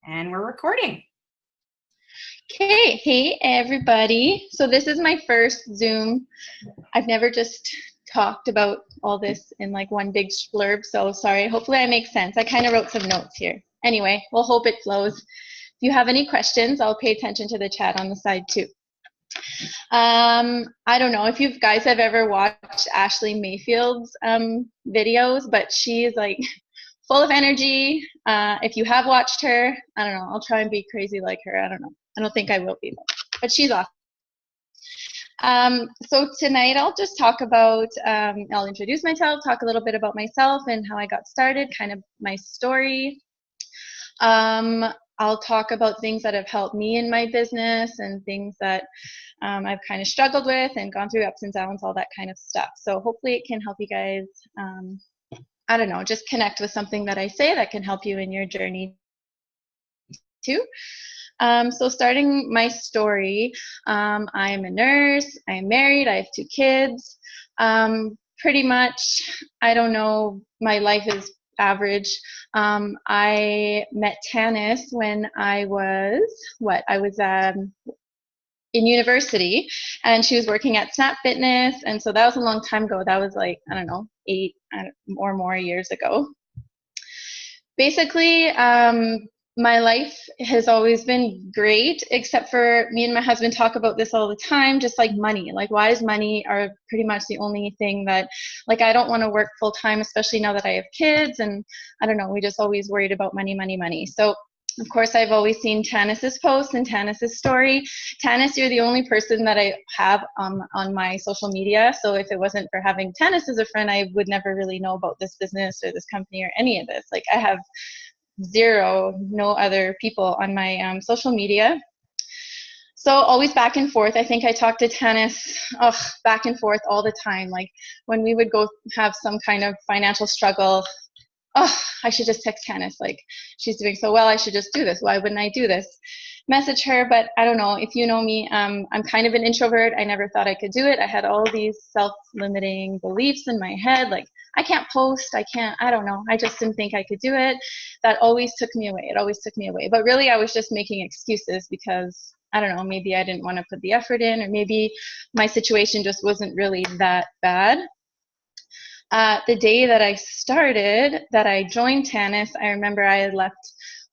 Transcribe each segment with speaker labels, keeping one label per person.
Speaker 1: And we're recording.
Speaker 2: Okay, hey everybody. So this is my first Zoom. I've never just talked about all this in like one big blurb, so sorry. Hopefully I make sense. I kind of wrote some notes here. Anyway, we'll hope it flows. If you have any questions, I'll pay attention to the chat on the side too. I don't know if you guys have ever watched Ashley Mayfield's videos, but she's like full of energy. If you have watched her, I don't know, I'll try and be crazy like her. I don't know. I don't think I will be, but she's awesome. So tonight I'll just talk about, I'll introduce myself, talk a little bit about myself and how I got started, kind of my story. I'll talk about things that have helped me in my business and things that I've kind of struggled with and gone through ups and downs, all that kind of stuff. So hopefully it can help you guys, I don't know, just connect with something that I say that can help you in your journey too. So starting my story, I'm a nurse, I'm married, I have 2 kids. Pretty much, I don't know, my life is average. I met Tanis when I was, in university, and she was working at Snap Fitness, and so that was a long time ago. That was like, I don't know, 8 or more years ago. Basically, my life has always been great, except for me and my husband talk about this all the time, just like money. Like, why is money are pretty much the only thing that, like, I don't want to work full time, especially now that I have kids, and I don't know, we just always worried about money, money, money. So of course, I've always seen Tanis's posts and Tanis's story. Tanis, you're the only person that I have on my social media. So if it wasn't for having Tanis as a friend, I would never really know about this business or this company or any of this. Like, I have no other people on my social media. So always back and forth. I think I talked to Tanis back and forth all the time. Like when we would go have some kind of financial struggle, I should just text Tanis, like, she's doing so well, I should just do this. Why wouldn't I do this? Message her, but I don't know. If you know me, I'm kind of an introvert. I never thought I could do it. I had all these self-limiting beliefs in my head, like, I can't post, I don't know. I just didn't think I could do it. That always took me away. It always took me away. But really, I was just making excuses because, I don't know, maybe I didn't want to put the effort in, or maybe my situation just wasn't really that bad. The day that I joined Tanis, I remember I had left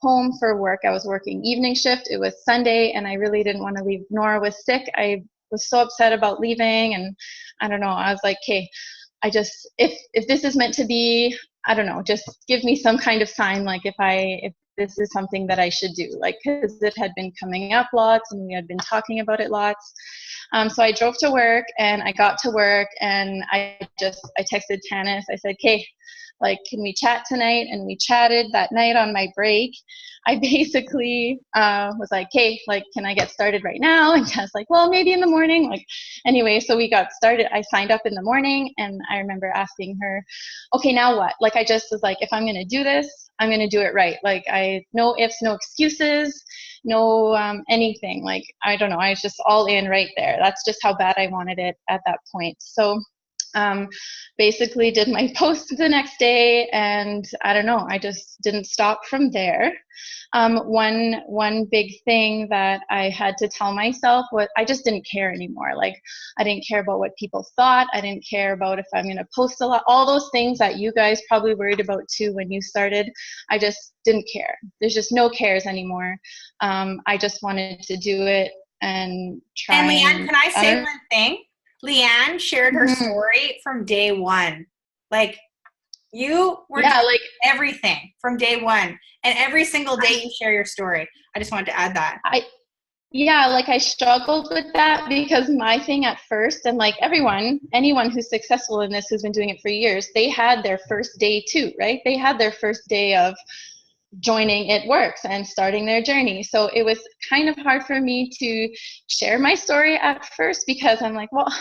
Speaker 2: home for work. I was working evening shift. It was Sunday, and I really didn't want to leave. Nora was sick. I was so upset about leaving, and I don't know. I was like, okay, if this is meant to be, I don't know, just give me some kind of sign, like if this is something that I should do, like, because it had been coming up lots and we had been talking about it lots. So I drove to work, and I got to work, and I texted Tanis. I said, okay, like, can we chat tonight? And we chatted that night on my break. I basically was like, hey, like, can I get started right now? And Tanis like, well, maybe in the morning. Like, anyway, so we got started. I signed up in the morning, and I remember asking her, okay, now what? Like, I just was like, if I'm going to do this, I'm going to do it right. Like, no ifs, no excuses, no anything. Like, I don't know. I was just all in right there. That's just how bad I wanted it at that point. So basically did my post the next day, and I don't know, I just didn't stop from there. One big thing that I had to tell myself was I just didn't care anymore. Like, I didn't care about what people thought. I didn't care about if I'm going to post a lot. All those things that you guys probably worried about too when you started, I just didn't care. There's just no cares anymore. I just wanted to do it and try.
Speaker 1: And Leanne, can I say one thing? Leanne shared her story from day one. Like, you were like everything from day one, and every single day you share your story. I just wanted to add that.
Speaker 2: Like, I struggled with that because my thing at first, and like anyone who's successful in this, who's been doing it for years, they had their first day too, right? They had their first day of joining It Works and starting their journey. So it was kind of hard for me to share my story at first because I'm like, well,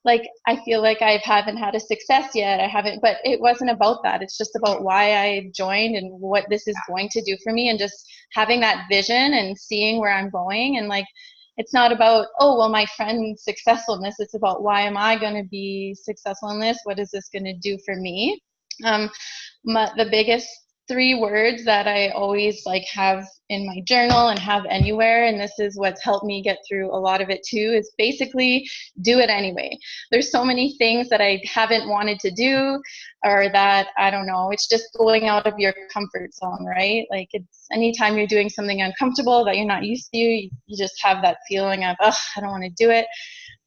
Speaker 2: like, I feel like I haven't had a success yet. But it wasn't about that. It's just about why I joined and what this is going to do for me, and just having that vision and seeing where I'm going. And like, it's not about, oh, well, my friend's successful in this. It's about, why am I going to be successful in this? What is this going to do for me? The biggest three words that I always like have in my journal and have anywhere, and this is what's helped me get through a lot of it too, is basically do it anyway. There's so many things that I haven't wanted to do, or that, I don't know, it's just going out of your comfort zone, right? Like, it's anytime you're doing something uncomfortable that you're not used to, you just have that feeling of, oh, I don't want to do it.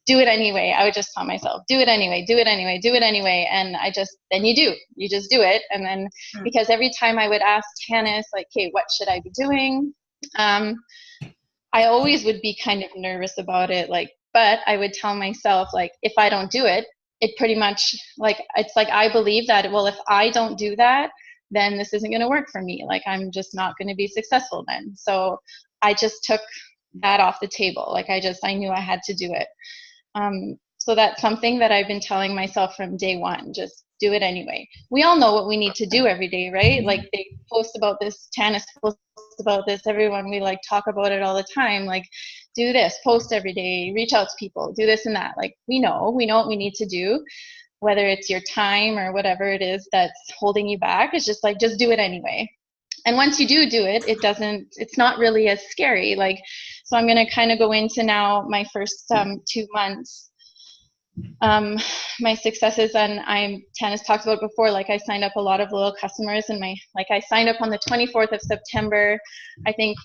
Speaker 2: Do it anyway. I would just tell myself, do it anyway, do it anyway, do it anyway. And then you just do it. And then, because every time I would ask Tanis, like, okay, what should I be doing? I always would be kind of nervous about it. Like, but I would tell myself, like, if I don't do it, it pretty much, like, it's like, I believe that, well, if I don't do that, then this isn't going to work for me. Like, I'm just not going to be successful then. So I just took that off the table. Like, I knew I had to do it. So that's something that I've been telling myself from day one, just do it anyway. We all know what we need to do every day, right? Like, they post about this, Tanis posts about this, everyone, we like talk about it all the time. Like, do this, post every day, reach out to people, do this and that. Like, we know what we need to do, whether it's your time or whatever it is that's holding you back. It's just like, just do it anyway. And once you do it, it's not really as scary. Like, so I'm going to kind of go into now my first 2 months, my successes. And Tanis talked about before, like, I signed up a lot of loyal customers, and I signed up on the 24th of September. I think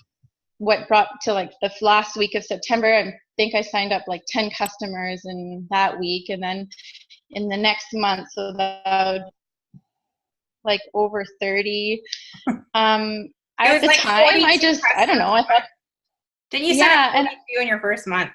Speaker 2: what brought to like the last week of September, I think I signed up like 10 customers in that week. And then in the next month, so that like over 30. At the time, I don't know, I thought,
Speaker 1: didn't you sign up in your first month?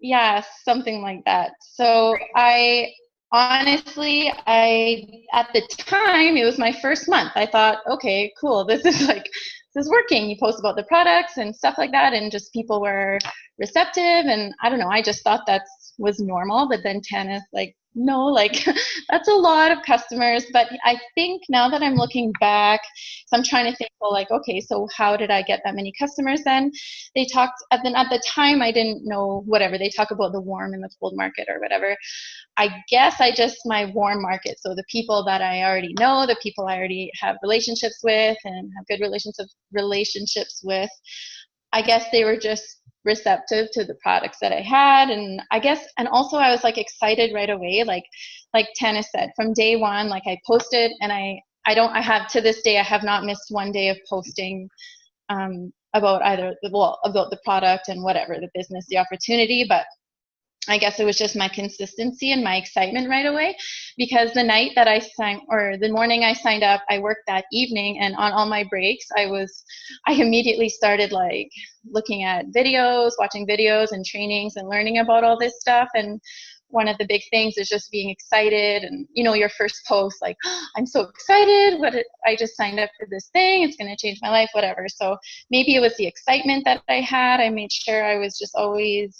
Speaker 2: Yeah, something like that. So I honestly, at the time, it was my first month. I thought, okay, cool, this is working. You post about the products and stuff like that, and just people were receptive, and I don't know, I just thought that was normal. But then Tanis, like, no, like, that's a lot of customers. But I think now that I'm looking back, so I'm trying to think, well, like, okay, so how did I get that many customers then? They talked, at the time, I didn't know, whatever, they talk about the warm and the cold market or whatever. I guess my warm market, so the people that I already know, the people I already have relationships with and have good relationships with, I guess they were just receptive to the products that I had. And I guess, and also I was like excited right away, like Tanis said, from day one, like, I posted, and I have to this day, I have not missed one day of posting about about the product and whatever, the business, the opportunity. But I guess it was just my consistency and my excitement right away, because the night that the morning I signed up, I worked that evening, and on all my breaks, I immediately started like looking at videos, watching videos and trainings and learning about all this stuff. And one of the big things is just being excited, and your first post, like, oh, I'm so excited, I just signed up for this thing, it's going to change my life, whatever. So maybe it was the excitement that I had. I made sure I was just always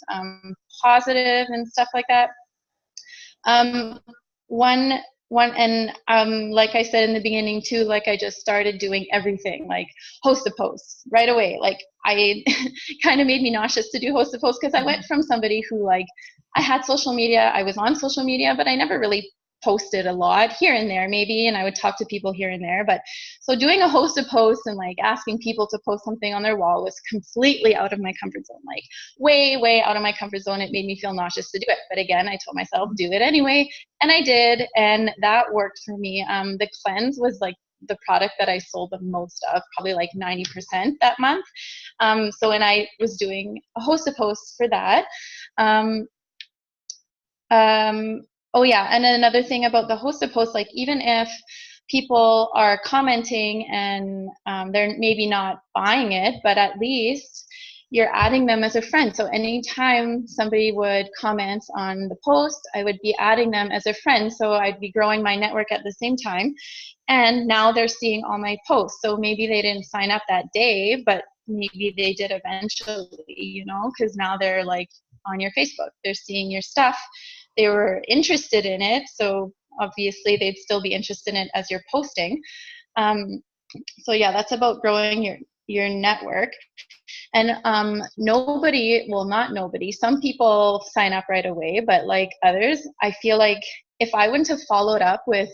Speaker 2: positive and stuff like that. Like I said in the beginning too, like, I just started doing everything, like host a post right away. Like, I kind of made me nauseous to do host a post, because I went from somebody who, like, I had social media, I was on social media, but I never really posted a lot, here and there maybe, and I would talk to people here and there. But so doing a host a post and like asking people to post something on their wall was completely out of my comfort zone, like way out of my comfort zone. It made me feel nauseous to do it. But again, I told myself, do it anyway, and I did, and that worked for me. The cleanse was like the product that I sold the most of, probably like 90% that month. And I was doing a host a post for that. Oh yeah, and then another thing about the host a post, like, even if people are commenting and they're maybe not buying it, but at least you're adding them as a friend. So anytime somebody would comment on the post, I would be adding them as a friend. So I'd be growing my network at the same time. And now they're seeing all my posts. So maybe they didn't sign up that day, but maybe they did eventually, because now they're like on your Facebook, they're seeing your stuff. They were interested in it, so obviously they'd still be interested in it as you're posting. So yeah, that's about growing your network. And not nobody, some people sign up right away, but like others, I feel like if I wouldn't have followed up with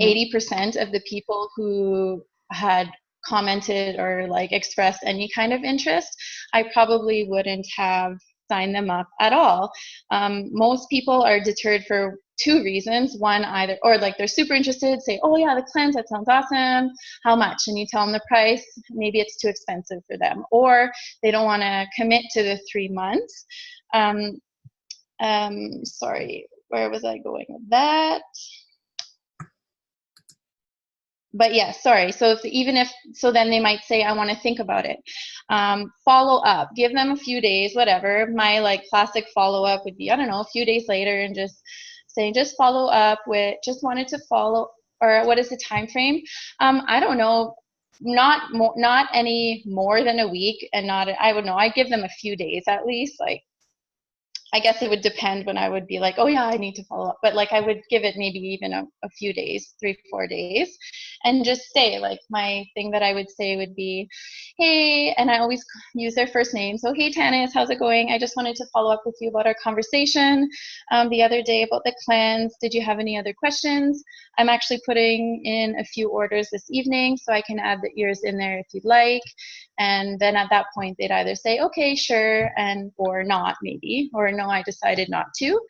Speaker 2: 80% of the people who had commented or like expressed any kind of interest, I probably wouldn't have signed them up at all. Most people are deterred for two reasons. One, either, or like they're super interested, say, oh yeah, the cleanse, that sounds awesome. How much? And you tell them the price. Maybe it's too expensive for them, or they don't want to commit to the 3 months. Sorry, where was I going with that? But yeah, sorry. So then they might say, I want to think about it. Follow up, give them a few days, whatever. My like classic follow up would be, I don't know, a few days later, and just saying, just follow up with, just wanted to follow, or what is the time frame? I don't know, not any more than a week, and not, I would know, I give them a few days at least, like, I guess it would depend when I would be like, oh yeah, I need to follow up. But like I would give it maybe even a few days, 3-4 days, and just say, like, my thing that I would say would be, hey, and I always use their first name. So, hey, Tanis, how's it going? I just wanted to follow up with you about our conversation the other day about the cleanse. Did you have any other questions? I'm actually putting in a few orders this evening, so I can add yours in there if you'd like. And then at that point, they'd either say, okay, sure, and or not, maybe, or no, I decided not to.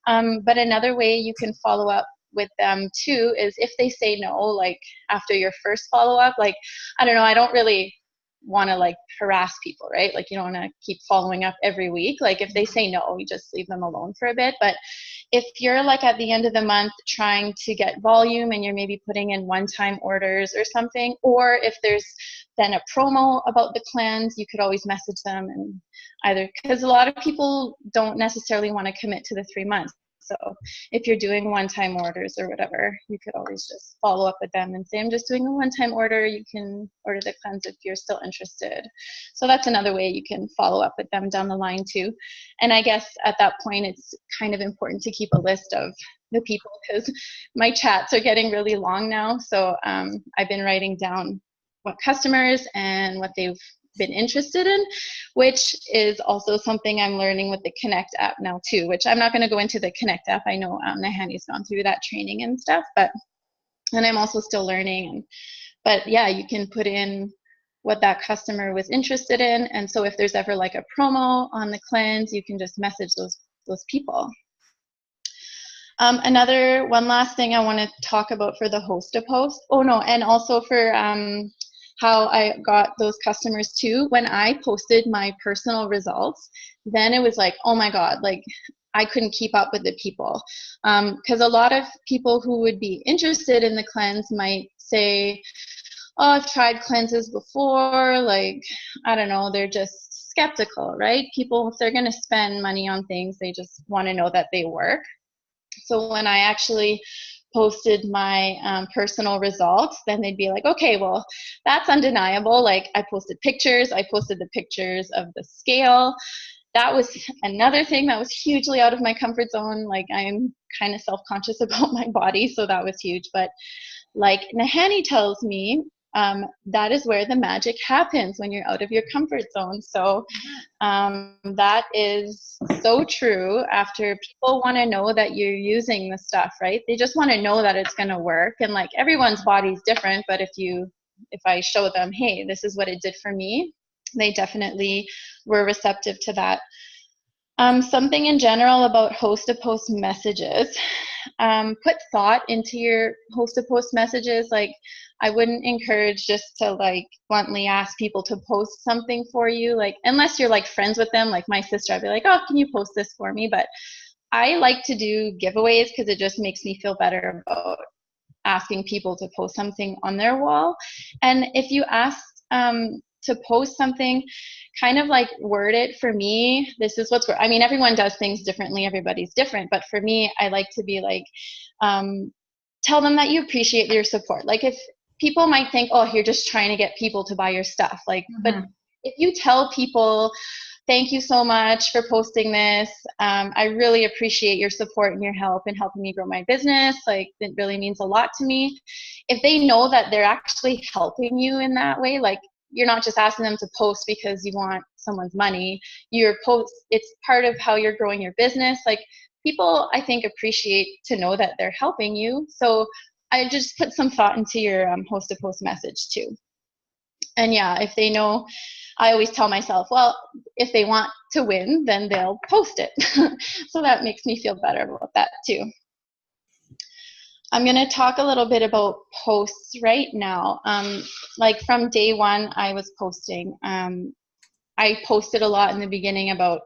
Speaker 2: But another way you can follow up with them too is if they say no, like after your first follow up, like, I don't know, I don't really want to like harass people, right? Like, you don't want to keep following up every week. Like if they say no, you just leave them alone for a bit. But if you're like at the end of the month trying to get volume and you're maybe putting in one-time orders or something, or if there's then a promo about the cleanse, you could always message them, and either, because a lot of people don't necessarily want to commit to the 3 months. So if you're doing one-time orders or whatever, you could always just follow up with them and say, I'm just doing a one-time order. You can order the cleanse if you're still interested. So that's another way you can follow up with them down the line too. And I guess at that point, it's kind of important to keep a list of the people, because my chats are getting really long now. So I've been writing down what customers and what they've been interested in, which is also something I'm learning with the Connect app now too, which I'm not going to go into the Connect app. I know Nahani's gone through that training and stuff, and I'm also still learning. But yeah, you can put in what that customer was interested in. And so if there's ever like a promo on the cleanse, you can just message those people. One last thing I want to talk about for the host to post. Oh no, and also for how I got those customers too. When I posted my personal results, then it was like, oh my God, like I couldn't keep up with the people. Because a lot of people who would be interested in the cleanse might say, oh, I've tried cleanses before. Like, I don't know, they're just skeptical, right? People, if they're going to spend money on things, they just want to know that they work. So when I actually posted my personal results, then they'd be like, okay, well, that's undeniable. Like I posted the pictures of the scale. That was another thing that was hugely out of my comfort zone. Like I'm kind of self-conscious about my body, so that was huge. But like Nahani tells me, that is where the magic happens, when you're out of your comfort zone. So that is so true. After people want to know that you're using the stuff, right? They just want to know that it's going to work. And like everyone's body is different, but if I show them, hey, this is what it did for me, they definitely were receptive to that. Something in general about host-to-post messages. Put thought into your host-to-post messages. Like, I wouldn't encourage just to like bluntly ask people to post something for you. Like, unless you're like friends with them, like my sister, I'd be like, oh, can you post this for me? But I like to do giveaways because it just makes me feel better about asking people to post something on their wall. And if you ask to post something, kind of like word it. For me, this is what's, I mean, everyone does things differently, everybody's different, but for me, I like to be like, tell them that you appreciate their support. Like if people might think, oh, you're just trying to get people to buy your stuff, like, but if you tell people, thank you so much for posting this, I really appreciate your support and your help in helping me grow my business, like it really means a lot to me. If they know that they're actually helping you in that way, like you're not just asking them to post because you want someone's money, it's part of how you're growing your business. Like people, I think, appreciate to know that they're helping you. So I just put some thought into your host to post message too. And yeah, if they know, I always tell myself, well, if they want to win, then they'll post it. So that makes me feel better about that too. I'm going to talk a little bit about posts right now. Like from day one, I was posting. I posted a lot in the beginning about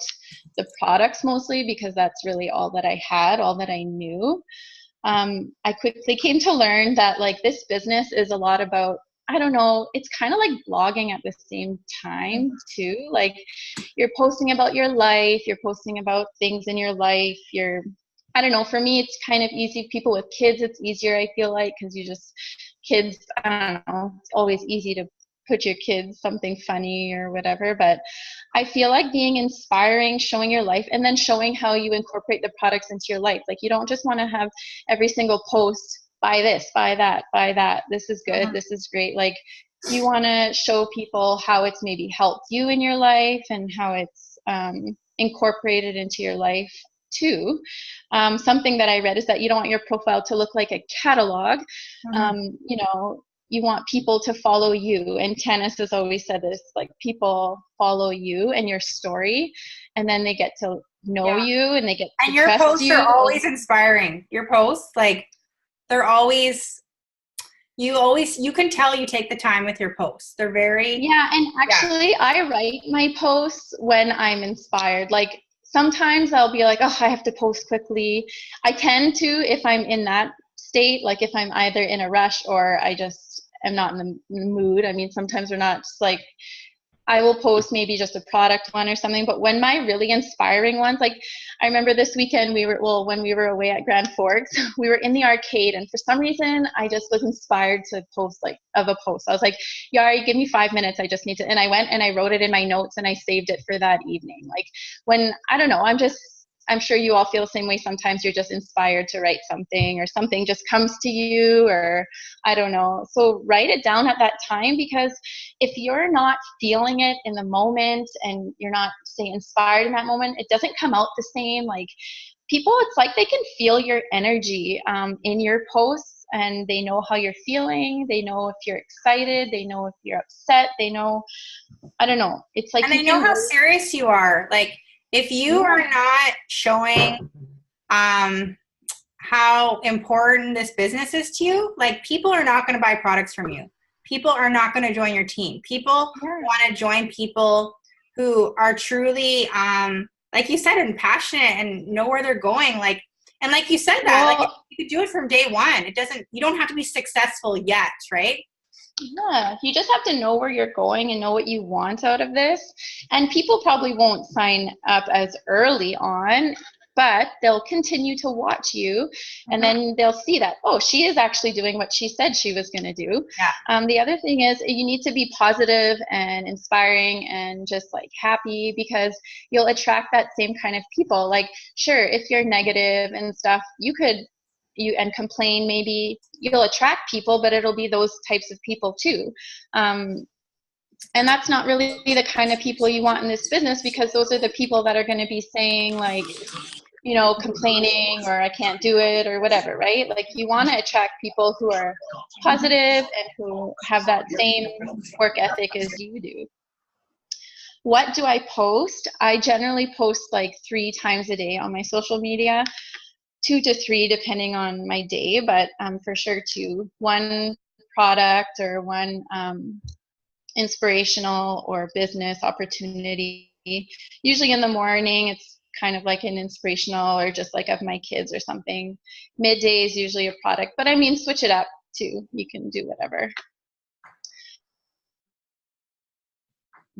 Speaker 2: the products mostly because that's really all that I had, all that I knew. I quickly came to learn that like this business is a lot about, I don't know, it's kind of like blogging at the same time too. Like you're posting about your life, you're posting about things in your life, I don't know, for me it's kind of easy. People with kids, it's easier, I feel like, because kids, I don't know, it's always easy to put your kids something funny or whatever, but I feel like being inspiring, showing your life, and then showing how you incorporate the products into your life. Like you don't just want to have every single post, buy this, buy that, this is good, this is great. Like you want to show people how it's maybe helped you in your life and how it's incorporated into your life too. Something that I read is that you don't want your profile to look like a catalog. You know, you want people to follow you. And Tanis has always said this, like people follow you and your story, and then they get to know you and they get to
Speaker 1: and your
Speaker 2: trust
Speaker 1: posts
Speaker 2: you.
Speaker 1: are always inspiring. Your posts, like they're always, you can tell you take the time with your posts. They're very.
Speaker 2: Yeah, and actually I write my posts when I'm inspired. Like sometimes I'll be like, oh, I have to post quickly. I tend to, if I'm in that state, like if I'm either in a rush or I just am not in the mood. I mean, sometimes we're not, just like I will post maybe just a product one or something, but when my really inspiring ones, like I remember this weekend when we were away at Grand Forks, we were in the arcade, and for some reason I just was inspired to post a post. I was like, Yari, give me 5 minutes, I just need to, and I went and I wrote it in my notes and I saved it for that evening. Like when, I don't know, I'm sure you all feel the same way. Sometimes you're just inspired to write something or something just comes to you, or I don't know. So write it down at that time, because if you're not feeling it in the moment and you're not, say, inspired in that moment, it doesn't come out the same. Like people, it's like they can feel your energy in your posts, and they know how you're feeling. They know if you're excited. They know if you're upset. They know, I don't know. It's like,
Speaker 1: and they know how serious you are. Like, if you are not showing how important this business is to you, like people are not going to buy products from you. People are not going to join your team. People want to join people who are truly, like you said, and passionate and know where they're going. Like, and like you said that, like you could do it from day one. You don't have to be successful yet, right?
Speaker 2: Yeah, you just have to know where you're going and know what you want out of this. And people probably won't sign up as early on, but they'll continue to watch you, and then they'll see that, oh, she is actually doing what she said she was going to do.
Speaker 1: Yeah.
Speaker 2: The other thing is you need to be positive and inspiring and just like happy, because you'll attract that same kind of people. Like, sure, if you're negative and stuff, and complain, maybe you'll attract people, but it'll be those types of people too. And that's not really the kind of people you want in this business, because those are the people that are going to be saying like, you know, complaining or I can't do it or whatever, right? Like you want to attract people who are positive and who have that same work ethic as you do. What do I post? I generally post like 3 times a day on my social media. 2 to 3 depending on my day, but for sure 2. One product or one inspirational or business opportunity. Usually in the morning, it's kind of like an inspirational or just like of my kids or something. Midday is usually a product, but I mean, switch it up too. You can do whatever.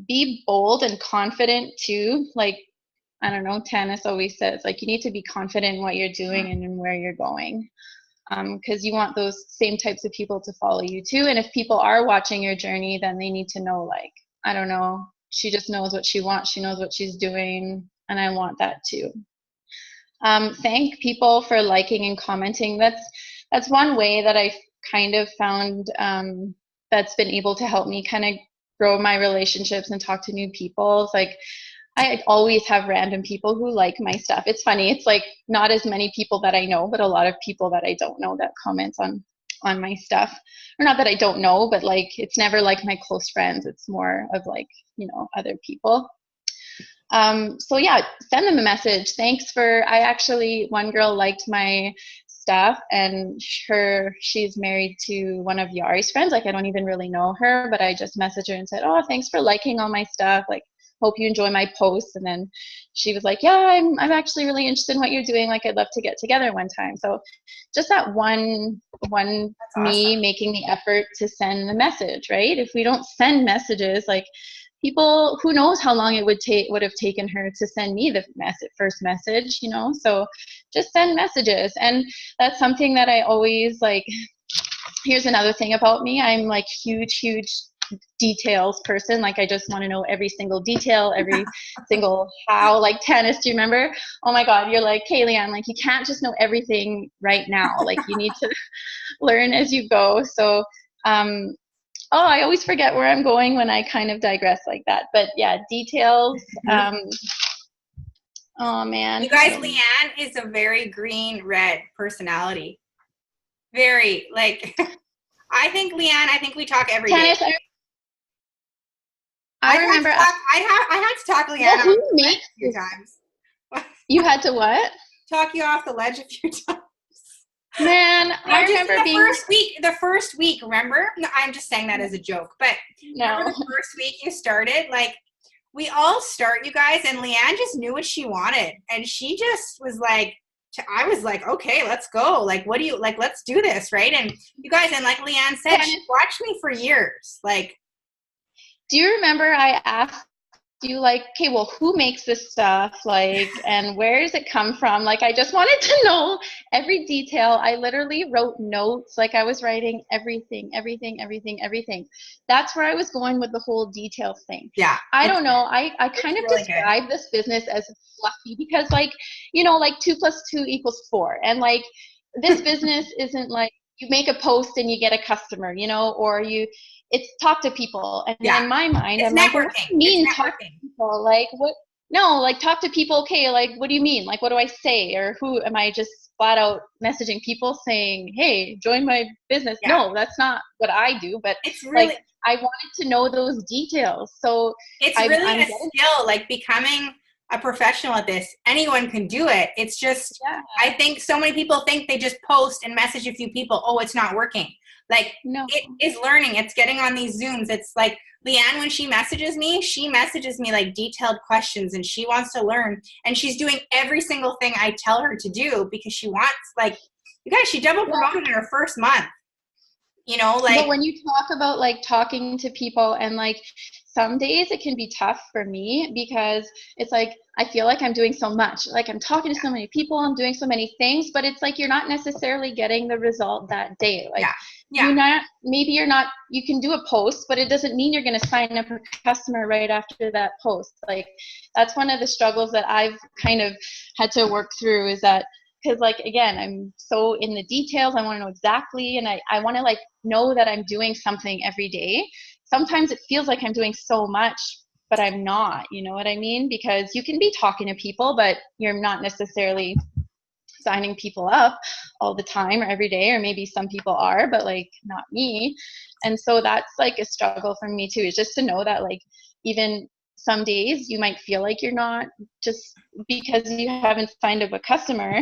Speaker 2: Be bold and confident too. Like, I don't know, Tanis always says, like, you need to be confident in what you're doing and in where you're going. Because you want those same types of people to follow you too. And if people are watching your journey, then they need to know, like, I don't know, she just knows what she wants. She knows what she's doing. And I want that too. Thank people for liking and commenting. That's one way that I kind of found that's been able to help me kind of grow my relationships and talk to new people. It's like, I always have random people who like my stuff. It's funny. It's like not as many people that I know, but a lot of people that I don't know that comment on on my stuff. Or not that I don't know, but like it's never like my close friends. It's more of like, you know, other people. So yeah, send them a message. Thanks for, one girl liked my stuff, and she's married to one of Yari's friends. Like I don't even really know her, but I just messaged her and said, oh, thanks for liking all my stuff. Like, hope you enjoy my posts. And then she was like, yeah, I'm actually really interested in what you're doing. Like I'd love to get together one time. So just that one
Speaker 1: That's
Speaker 2: me
Speaker 1: awesome.
Speaker 2: making the effort to send the message, right? If we don't send messages, like people, who knows how long it would have taken her to send me the first message, you know? So just send messages. And that's something that I always like. Here's another thing about me. I'm like huge details person. Like I just want to know every single detail, every single how. Like tennis, do you remember? Oh my God, you're like, hey Leanne, like you can't just know everything right now. Like you need to learn as you go. So I always forget where I'm going when I kind of digress like that. But yeah, details. Oh man.
Speaker 1: You guys, Leanne is a very green-red personality. Very, like, I think we talk every day.
Speaker 2: Tennis, I remember.
Speaker 1: I had to talk Leanne off the ledge a few times.
Speaker 2: You had to what?
Speaker 1: Talk you off the ledge a few times.
Speaker 2: Man, I remember
Speaker 1: the first week, remember? No, I'm just saying that as a joke, but remember the first week you started? Like, we all start, you guys, and Leanne just knew what she wanted. And she just was like, I was like, okay, let's go. Like, what do you, like, let's do this, right? And you guys, and like Leanne said, she watched me for years. Like,
Speaker 2: do you remember I asked you, like, okay, well, who makes this stuff? Like, and where does it come from? Like, I just wanted to know every detail. I literally wrote notes. Like, I was writing everything. That's where I was going with the whole detail thing.
Speaker 1: Yeah.
Speaker 2: I don't know. I kind of really describe this business as fluffy because, like, you know, like 2 + 2 = 4. And, like, this business isn't like you make a post and you get a customer, you know, or it's talk to people. And in my mind,
Speaker 1: it's
Speaker 2: I'm
Speaker 1: networking.
Speaker 2: like, what do you mean talk to people? Like, what? No, like talk to people. Okay, like, what do you mean? Like, what do I say? Or who am I just flat out messaging people saying, hey, join my business? Yeah. No, that's not what I do. But it's really, like, I wanted to know those details. So
Speaker 1: it's really a skill, like becoming a professional at this. Anyone can do it. It's just, I think so many people think they just post and message a few people. Oh, it's not working. Like, no. It is learning. It's getting on these Zooms. It's like Leanne, when she messages me like detailed questions, and she wants to learn. And she's doing every single thing I tell her to do because she wants, like, you guys, she double promoted in her first month. You know, like.
Speaker 2: But when you talk about like talking to people, and like some days it can be tough for me because it's like I feel like I'm doing so much. Like I'm talking to so many people, I'm doing so many things, but it's like you're not necessarily getting the result that day. Like you can do a post, but it doesn't mean you're going to sign up a customer right after that post. Like that's one of the struggles that I've kind of had to work through, is that because, like, again, I'm so in the details. I want to know exactly, and I want to, like, know that I'm doing something every day. Sometimes it feels like I'm doing so much, but I'm not, you know what I mean? Because you can be talking to people, but you're not necessarily signing people up all the time or every day, or maybe some people are, but, like, not me. And so that's, like, a struggle for me, too, is just to know that, like, even some days you might feel like you're not, just because you haven't signed up a customer.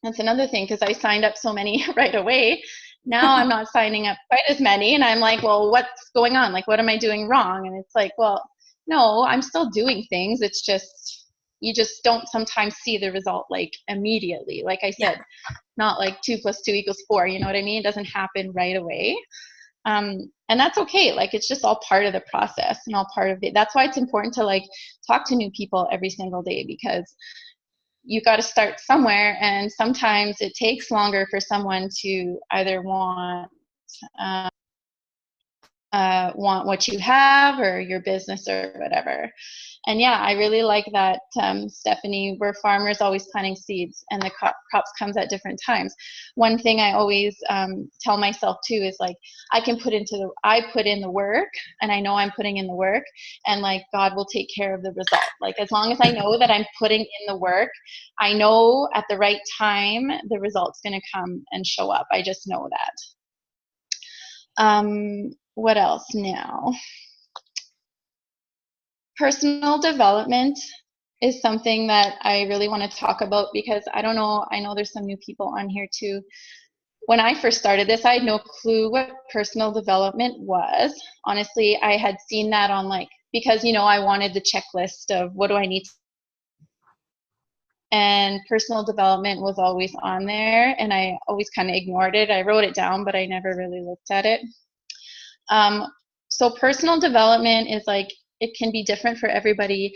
Speaker 2: That's another thing, because I signed up so many right away. Now I'm not signing up quite as many, and I'm like, well, what's going on? Like, what am I doing wrong? And it's like, well, no, I'm still doing things. It's just, you just don't sometimes see the result, like, immediately. Like I said, not like 2 + 2 = 4. You know what I mean? It doesn't happen right away. And that's okay. Like, it's just all part of the process and all part of it. That's why it's important to, like, talk to new people every single day, because you got to start somewhere, and sometimes it takes longer for someone to either want what you have or your business or whatever. And yeah, I really like that, Stephanie, we're farmers always planting seeds, and the crops comes at different times. One thing I always tell myself too is, like, I put in the work, and I know I'm putting in the work, and, like, God will take care of the result. Like, as long as I know that I'm putting in the work, I know at the right time the result's going to come and show up. I just know that. What else now? Personal development is something that I really want to talk about, because I don't know, I know there's some new people on here too. When I first started this, I had no clue what personal development was. Honestly, I had seen that on because, I wanted the checklist of what do I need, and personal development was always on there, and I always kind of ignored it. I wrote it down, but I never really looked at it. So personal development is it can be different for everybody.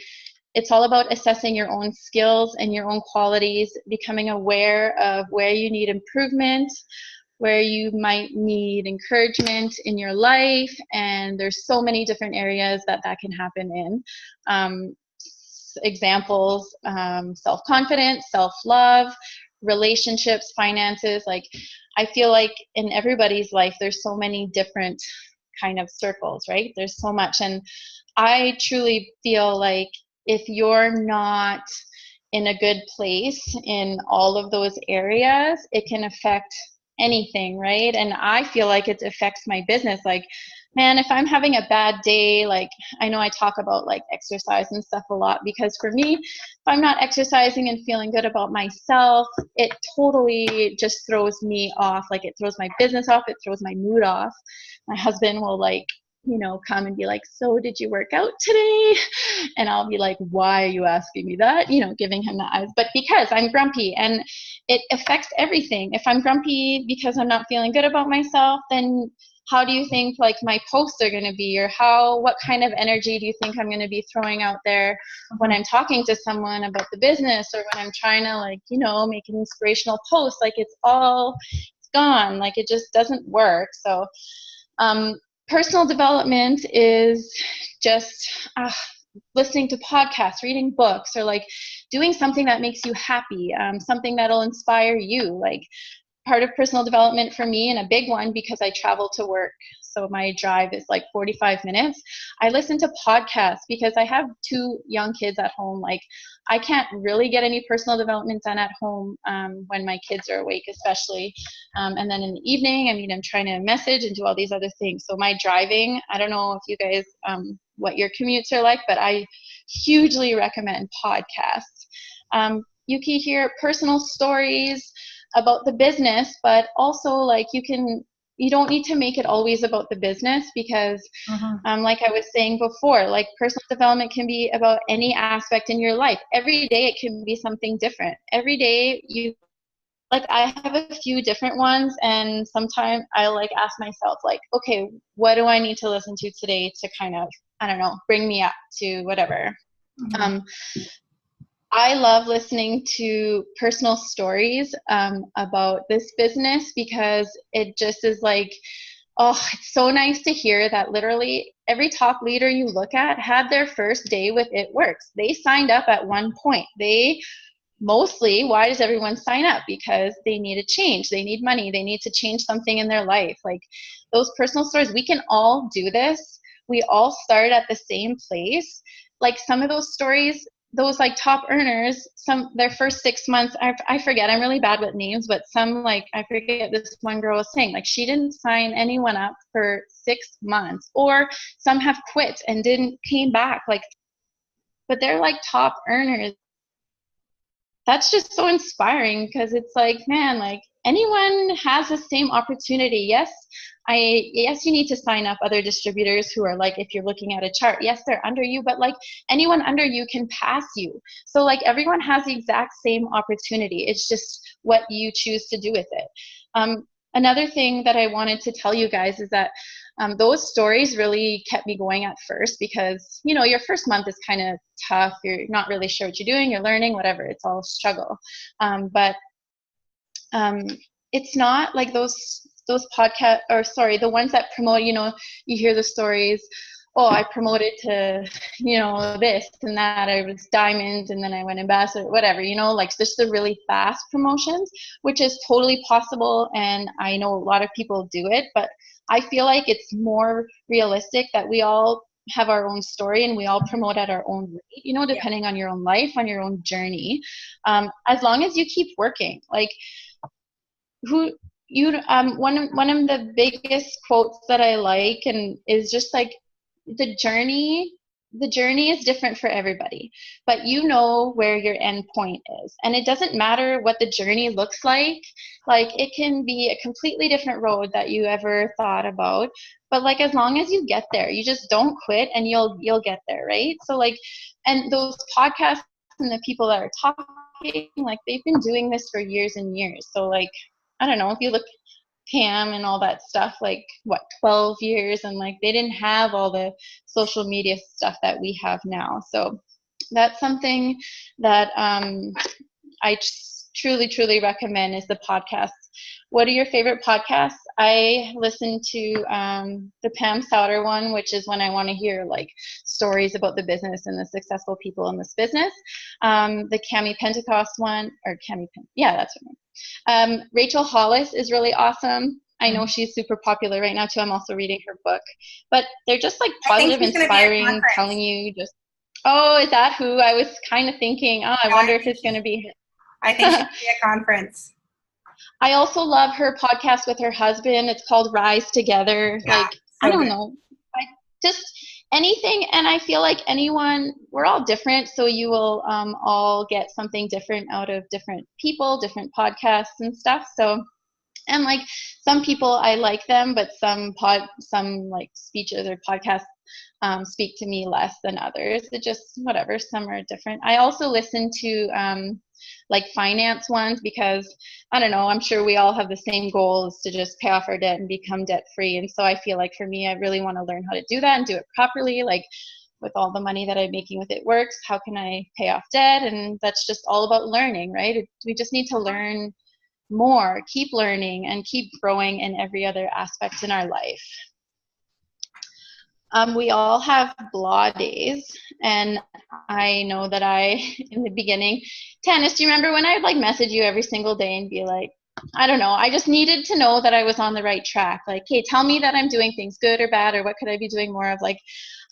Speaker 2: It's all about assessing your own skills and your own qualities, becoming aware of where you need improvement, where you might need encouragement in your life, and there's so many different areas that can happen in. Examples, self-confidence, self-love, relationships, finances. I feel like in everybody's life there's so many different kind of circles, right? There's so much, and I truly feel like if you're not in a good place in all of those areas, it can affect anything, right? And I feel like it affects my business. Man, if I'm having a bad day, I know I talk about exercise and stuff a lot, because for me, if I'm not exercising and feeling good about myself, it totally just throws me off. It throws my business off, it throws my mood off. My husband will come and be like, so did you work out today? And I'll be like, why are you asking me that? Giving him the eyes. But because I'm grumpy, and it affects everything. If I'm grumpy because I'm not feeling good about myself, then how do you think my posts are going to be, or what kind of energy do you think I'm going to be throwing out there when I'm talking to someone about the business, or when I'm trying to make an inspirational post? It's gone. It just doesn't work. So personal development is just listening to podcasts, reading books, or doing something that makes you happy, something that'll inspire you. Part of personal development for me, and a big one, because I travel to work, so my drive is 45 minutes. I listen to podcasts because I have 2 young kids at home. I can't really get any personal development done at home when my kids are awake, especially. And then in the evening, I'm trying to message and do all these other things. So my driving, I don't know if you guys, what your commutes are like, but I hugely recommend podcasts. You can hear personal stories about the business, but also you don't need to make it always about the business, because like I was saying before, personal development can be about any aspect in your life. Every day it can be something different. Every day I have a few different ones, and sometimes I ask myself okay, what do I need to listen to today to kind of, I don't know, bring me up to whatever. I love listening to personal stories about this business, because it just is it's so nice to hear that literally every top leader you look at had their first day with It Works. They signed up at one point. Mostly, why does everyone sign up? Because they need a change. They need money. They need to change something in their life. Those personal stories, we can all do this. We all start at the same place. Some of those stories, those top earners, their first 6 months, I forget, I'm really bad with names, but I forget, this one girl was saying she didn't sign anyone up for 6 months, or some have quit and came back, but they're top earners. That's just so inspiring, because it's man, anyone has the same opportunity. Yes, you need to sign up other distributors who are if you're looking at a chart, yes, they're under you, but anyone under you can pass you. So everyone has the exact same opportunity. It's just what you choose to do with it. Another thing that I wanted to tell you guys is that those stories really kept me going at first, because your first month is kind of tough. You're not really sure what you're doing. You're learning, whatever. It's all struggle. But it's not those podcast, or sorry, the ones that promote. You hear the stories. Oh, I promoted to this and that. I was diamond, and then I went ambassador, whatever. Just the really fast promotions, which is totally possible, and I know a lot of people do it, but I feel like it's more realistic that we all have our own story, and we all promote at our own rate, depending on your own life, on your own journey. As long as you keep working, one of the biggest quotes that I like and is just like the journey is different for everybody, but you know where your end point is, and it doesn't matter what the journey looks like it can be a completely different road that you ever thought about, but like as long as you get there, you just don't quit and you'll get there, right? So like, and those podcasts and the people that are talking, like they've been doing this for years and years. So like, I don't know, if you look Cam and all that stuff, like what, 12 years, and like they didn't have all the social media stuff that we have now. So that's something that I truly recommend is the podcast. What are your favorite podcasts? I listen to the Pam Souter one, which is when I want to hear like stories about the business and the successful people in this business. The Cami Pentecost one, or yeah, that's her name. Rachel Hollis is really awesome. I know she's super popular right now too. I'm also reading her book, but they're just like positive, inspiring, telling you just, oh, is that who I was kind of thinking? Oh, I wonder if it's going to be.
Speaker 1: I think she'll be at a conference.
Speaker 2: I also love her podcast with her husband. It's called Rise Together. Yeah, like, so I don't know. I just anything. And I feel like anyone, we're all different. So you will all get something different out of different people, different podcasts and stuff. So, and like some people, I like them, but some like speeches or podcasts speak to me less than others. It just, whatever, some are different. I also listen to like finance ones because, I don't know, I'm sure we all have the same goals to just pay off our debt and become debt free. And so I feel like for me, I really want to learn how to do that and do it properly. Like with all the money that I'm making with It Works, how can I pay off debt? And that's just all about learning, right? We just need to learn more, keep learning, and keep growing in every other aspect in our life. We all have blah days, and I know that in the beginning, Tanis, do you remember when I'd like message you every single day and be like, I don't know, I just needed to know that I was on the right track. Like, hey, tell me that I'm doing things good or bad, or what could I be doing more of? Like,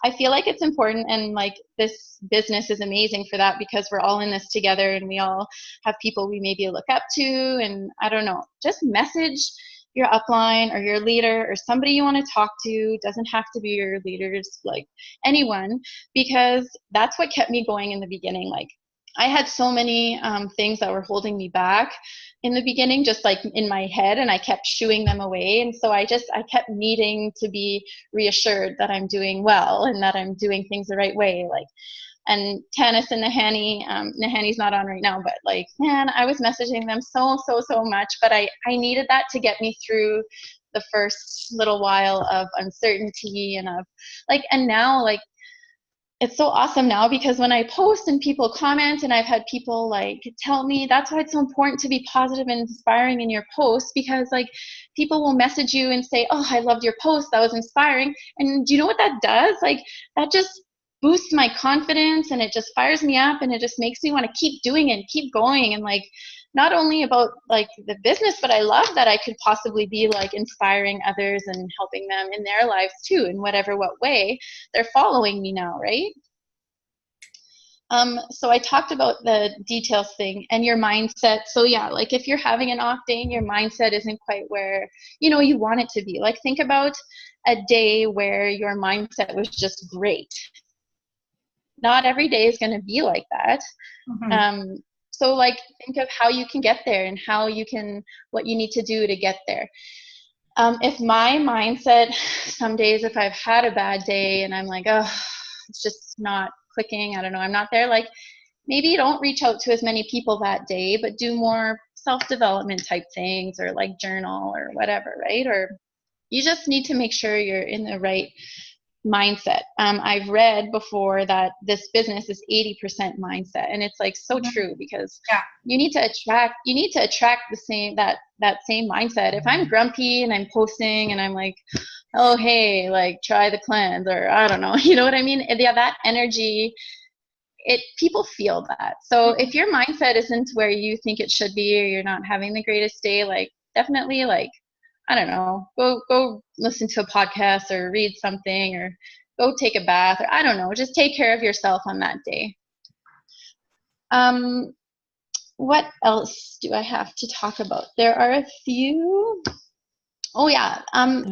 Speaker 2: I feel like it's important, and like this business is amazing for that because we're all in this together and we all have people we maybe look up to, and I don't know, just message your upline or your leader or somebody you want to talk to. Doesn't have to be your leaders, like anyone, because that's what kept me going in the beginning. Like I had so many things that were holding me back in the beginning, just like in my head, and I kept shooing them away. And so I kept needing to be reassured that I'm doing well and that I'm doing things the right way. Like, and Tanis and Nahani's not on right now, but like, man, I was messaging them so much, but I needed that to get me through the first little while of uncertainty and of like, and now like, it's so awesome now because when I post and people comment, and I've had people like tell me that's why it's so important to be positive and inspiring in your posts, because like people will message you and say, oh, I loved your post, that was inspiring. And do you know what that does? Like that just boosts my confidence, and it just fires me up, and it just makes me want to keep doing it and keep going. And like not only about like the business, but I love that I could possibly be like inspiring others and helping them in their lives too, in what way they're following me now, right? So I talked about the details thing and your mindset. So yeah, like if you're having an off day and your mindset isn't quite where you want it to be, like think about a day where your mindset was just great. Not every day is going to be like that. Mm-hmm. So like think of how you can get there and what you need to do to get there. If my mindset, some days if I've had a bad day and I'm like, oh, it's just not clicking, I don't know, I'm not there, like maybe you don't reach out to as many people that day, but do more self-development type things, or like journal or whatever, right? Or you just need to make sure you're in the right mindset. I've read before that this business is 80% mindset, and it's like so true, because you need to attract the same that same mindset. If I'm grumpy and I'm posting and I'm like, oh hey, like try the cleanse, or I don't know, you know what I mean? Yeah, that energy, people feel that. So if your mindset isn't where you think it should be, or you're not having the greatest day, like definitely like, I don't know, go listen to a podcast or read something, or go take a bath, or I don't know, just take care of yourself on that day. what else do I have to talk about? There are a few. Oh yeah,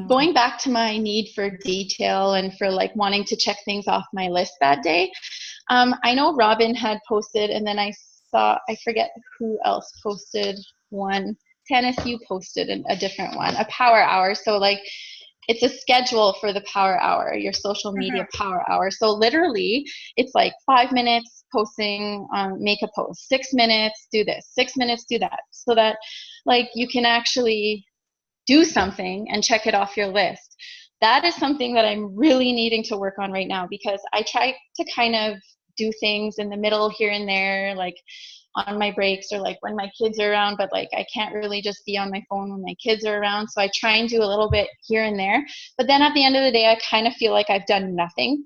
Speaker 2: going back to my need for detail and for like wanting to check things off my list that day. I know Robin had posted, and then I forget who else posted one. Tannis, you posted a different one, a power hour. So like, it's a schedule for the power hour, your social media power hour. So literally, it's like 5 minutes posting, make a post, 6 minutes, do this, 6 minutes, do that, so that like you can actually do something and check it off your list. That is something that I'm really needing to work on right now, because I try to kind of do things in the middle here and there, like on my breaks or like when my kids are around, but like I can't really just be on my phone when my kids are around. So I try and do a little bit here and there. But then at the end of the day, I kind of feel like I've done nothing.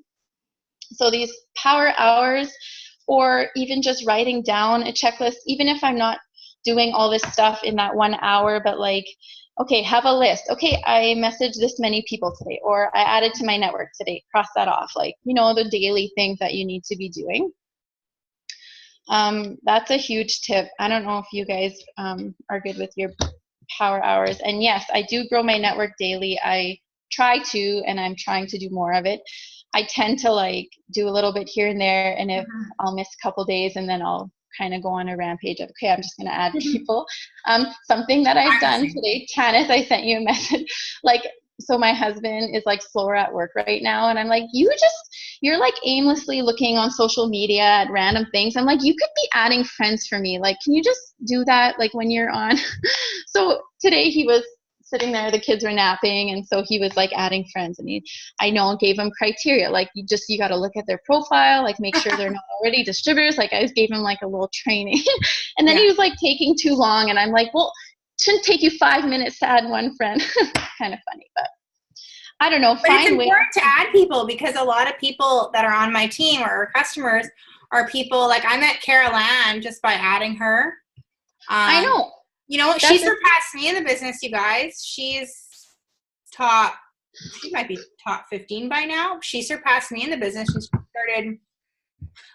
Speaker 2: So these power hours, or even just writing down a checklist, even if I'm not doing all this stuff in that 1 hour, but like, okay, have a list. Okay, I messaged this many people today, or I added to my network today, cross that off. Like, you know, the daily things that you need to be doing. That's a huge tip. I don't know if you guys are good with your power hours. And yes, I do grow my network daily. I try to, and I'm trying to do more of it. I tend to like do a little bit here and there, and if I'll miss a couple days, and then I'll kind of go on a rampage of, okay, I'm just going to add people. Something that I've done today, Tannis, I sent you a message, like, so my husband is like slower at work right now, and I'm like, you're like aimlessly looking on social media at random things. I'm like, you could be adding friends for me. Like, can you just do that like when you're on? So today he was sitting there, the kids were napping, and so he was like adding friends, and I gave him criteria, like you got to look at their profile, like make sure they're not already distributors. Like I just gave him like a little training. And then he was like taking too long, and I'm like, well, it shouldn't take you 5 minutes to add one friend. Kind of funny, but I don't know.
Speaker 1: But it's important to add people, because a lot of people that are on my team or customers are people, like I met Leanne just by adding her.
Speaker 2: I know.
Speaker 1: You know, she surpassed me in the business, you guys. She might be top 15 by now. She surpassed me in the business. She started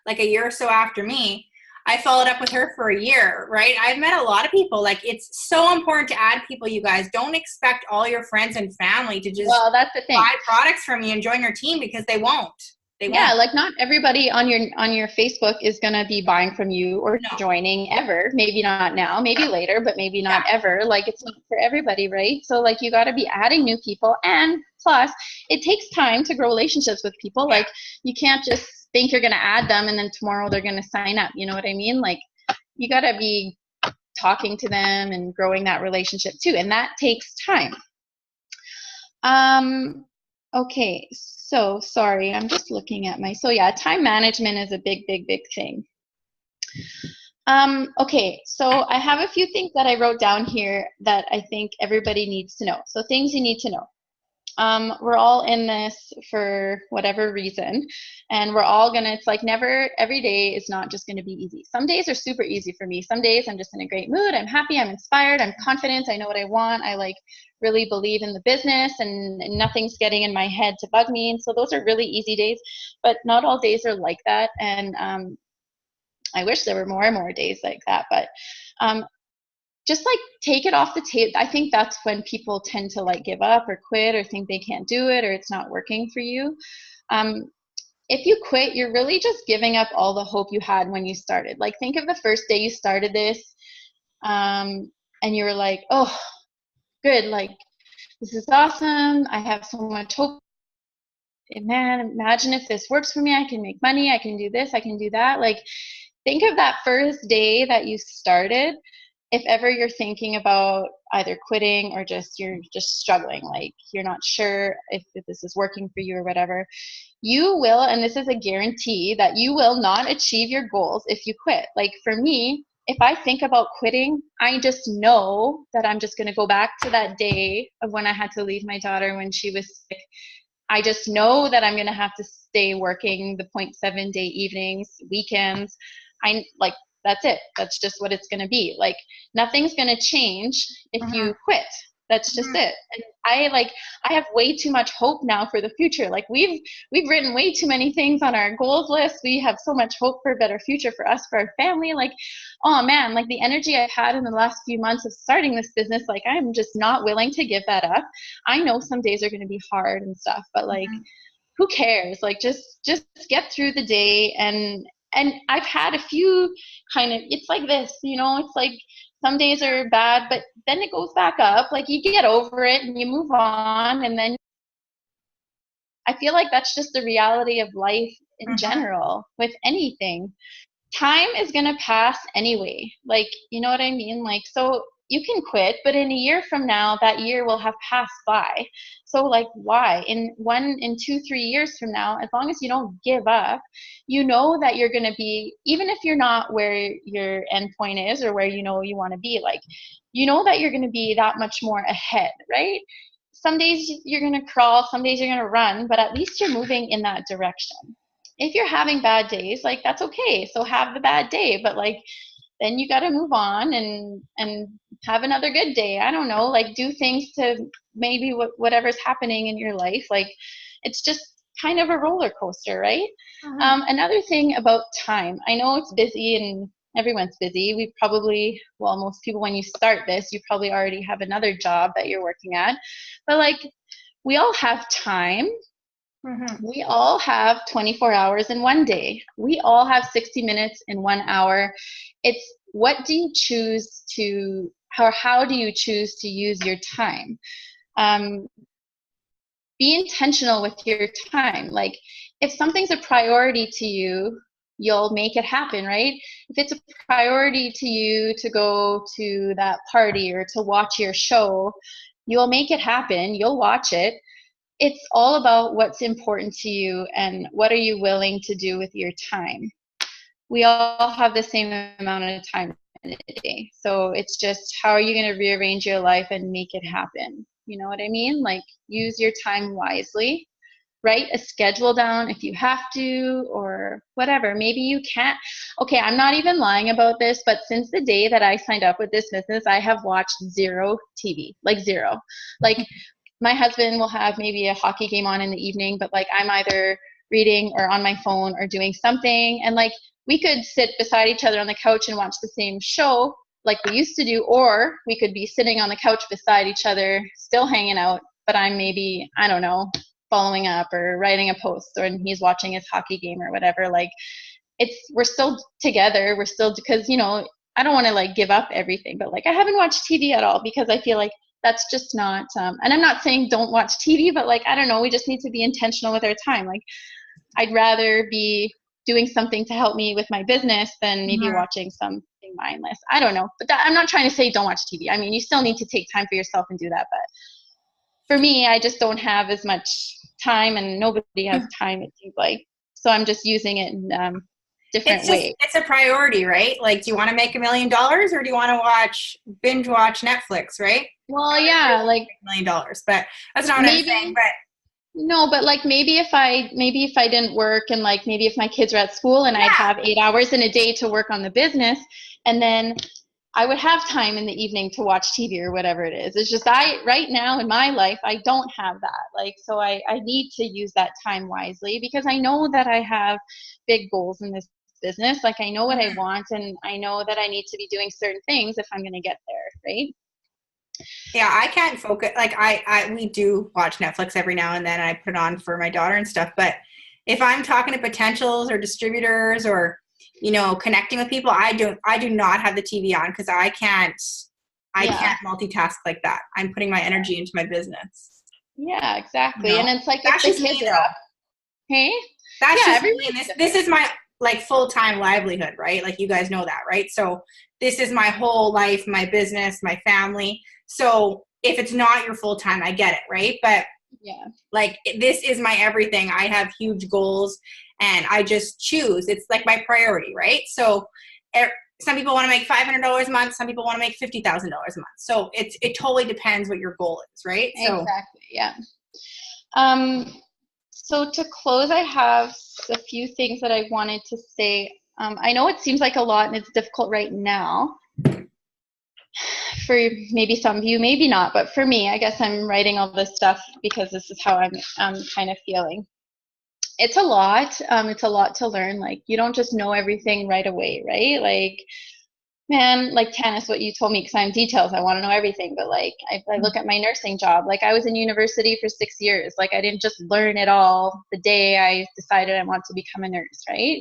Speaker 1: like a year or so after me. I followed up with her for a year, right? I've met a lot of people. Like, it's so important to add people, you guys. Don't expect all your friends and family to just
Speaker 2: that's the thing.
Speaker 1: buy products from you and join your team, because they won't.
Speaker 2: Yeah, like not everybody on your Facebook is going to be buying from you or joining ever. Maybe not now, maybe later, but maybe not ever. Like, it's not for everybody, right? So like, you got to be adding new people, and plus it takes time to grow relationships with people. Like, you can't just think you're going to add them and then tomorrow they're going to sign up. You know what I mean? Like, you got to be talking to them and growing that relationship too, and that takes time. Okay, so sorry, I'm just looking at time management is a big thing. Okay, so I have a few things that I wrote down here that I think everybody needs to know. So things you need to know. We're all in this for whatever reason, and we're all it's like every day is not just gonna be easy. Some days are super easy for me. Some days I'm just in a great mood, I'm happy, I'm inspired, I'm confident, I know what I want, I like really believe in the business, and nothing's getting in my head to bug me. And so those are really easy days, but not all days are like that. And I wish there were more and more days like that, but just like take it off the table. I think that's when people tend to like give up or quit or think they can't do it or it's not working for you. If you quit, you're really just giving up all the hope you had when you started. Like, think of the first day you started this, and you were like, oh, good, like this is awesome, I have so much hope, and man, imagine if this works for me, I can make money, I can do this, I can do that. Like, think of that first day that you started. If ever you're thinking about either quitting or you're just struggling, like you're not sure if this is working for you or whatever, you will, and this is a guarantee, that you will not achieve your goals if you quit. Like, for me, if I think about quitting, I just know that I'm just going to go back to that day of when I had to leave my daughter when she was sick. I just know that I'm going to have to stay working the 0.7 day evenings, weekends. That's it. That's just what it's going to be. Like, nothing's going to change if you quit. That's just it. And I have way too much hope now for the future. Like we've written way too many things on our goals list. We have so much hope for a better future for us, for our family. Like, oh man, like the energy I've had in the last few months of starting this business, like I'm just not willing to give that up. I know some days are going to be hard and stuff, but like, who cares? Like just get through the day. And I've had a few kind of, it's like this, you know, it's like some days are bad, but then it goes back up. Like you get over it and you move on. And then I feel like that's just the reality of life in general with anything. Time is going to pass anyway. Like, you know what I mean? Like, so you can quit, but in a year from now, that year will have passed by. So like, why? In 2, 3 years from now, as long as you don't give up, you know that you're going to be, even if you're not where your end point is or where you know you want to be, like, you know that you're going to be that much more ahead, right? Some days you're going to crawl, some days you're going to run, but at least you're moving in that direction. If you're having bad days, like that's okay. So have the bad day, but like then you got to move on and have another good day. I don't know, like do things to maybe whatever's happening in your life. Like it's just kind of a roller coaster, right? Another thing about time. I know it's busy and everyone's busy. We probably, well, most people when you start this, you probably already have another job that you're working at. But like we all have time. We all have 24 hours in one day. We all have 60 minutes in 1 hour. It's what do you choose to, how do you choose to use your time? Be intentional with your time. Like if something's a priority to you, you'll make it happen, right? If it's a priority to you to go to that party or to watch your show, you'll make it happen. You'll watch it. It's all about what's important to you and what are you willing to do with your time. We all have the same amount of time in a day. So it's just how are you going to rearrange your life and make it happen? You know what I mean? Like use your time wisely. Write a schedule down if you have to or whatever. Maybe you can't. Okay, I'm not even lying about this, but since the day that I signed up with this business, I have watched zero TV, like zero. Like my husband will have maybe a hockey game on in the evening, but like I'm either reading or on my phone or doing something. And like we could sit beside each other on the couch and watch the same show like we used to do, or we could be sitting on the couch beside each other, still hanging out, but I'm maybe, I don't know, following up or writing a post, or and he's watching his hockey game or whatever. Like we're still together. We're still, because, you know, I don't want to like give up everything, but like I haven't watched TV at all because I feel like that's just not, and I'm not saying don't watch TV, but like, I don't know, we just need to be intentional with our time. Like I'd rather be doing something to help me with my business than maybe watching something mindless. I don't know, but I'm not trying to say don't watch TV. I mean, you still need to take time for yourself and do that. But for me, I just don't have as much time and nobody has time, it seems like. So I'm just using it in different ways.
Speaker 1: It's a priority, right? Like, do you want to make $1 million or do you want to binge watch Netflix, right?
Speaker 2: Well, yeah, like
Speaker 1: $1 million, but that's not what I'm saying. But
Speaker 2: no, but like maybe if I didn't work and like maybe if my kids are at school and I'd have 8 hours in a day to work on the business, and then I would have time in the evening to watch TV or whatever it is. It's just right now in my life, I don't have that. Like, so I need to use that time wisely because I know that I have big goals in this business. Like I know what I want and I know that I need to be doing certain things if I'm going to get there, right?
Speaker 1: Yeah, I can't focus. Like we do watch Netflix every now and then. I put it on for my daughter and stuff. But if I'm talking to potentials or distributors or, you know, connecting with people, I do not have the TV on because I can't multitask like that. I'm putting my energy into my business.
Speaker 2: Yeah, exactly. You know? And it's like
Speaker 1: that's
Speaker 2: if the kids are up, hey,
Speaker 1: that's just me. This is my like full-time livelihood, right? Like you guys know that, right? So this is my whole life, my business, my family. So if it's not your full time, I get it, right? But
Speaker 2: yeah,
Speaker 1: like this is my everything. I have huge goals and I just choose. It's like my priority, right? So some people want to make $500 a month. Some people want to make $50,000 a month. So it totally depends what your goal is, right? So,
Speaker 2: exactly. Yeah. So to close, I have a few things that I wanted to say. I know it seems like a lot and it's difficult right now. for maybe some of you, maybe not, but for me, I guess I'm writing all this stuff because this is how I'm kind of feeling. It's a lot. It's a lot to learn. Like, you don't just know everything right away, right? Like, man, like Tanis, what you told me, because I'm details, I want to know everything. But like, I look at my nursing job, like I was in university for 6 years. Like, I didn't just learn it all the day I decided I want to become a nurse, right?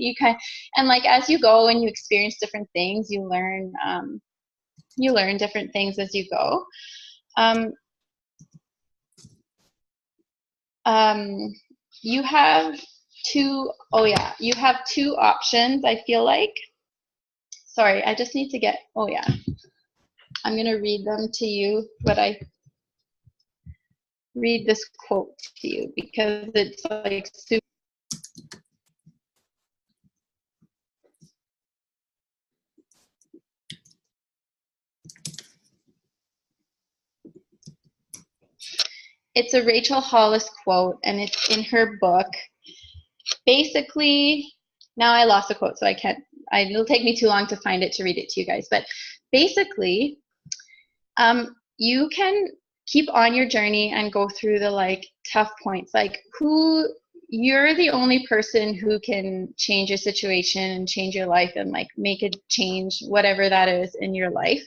Speaker 2: And like, as you go and you experience different things, you learn different things as you go. You have you have two options, I feel like. Sorry, I just need to get, I'm going to read them to you, read this quote to you because it's like super. It's a Rachel Hollis quote, and it's in her book. Basically, now I lost the quote, so it'll take me too long to find it to read it to you guys. But basically, you can keep on your journey and go through the like tough points. Like, you're the only person who can change your situation and change your life and like make a change, whatever that is in your life.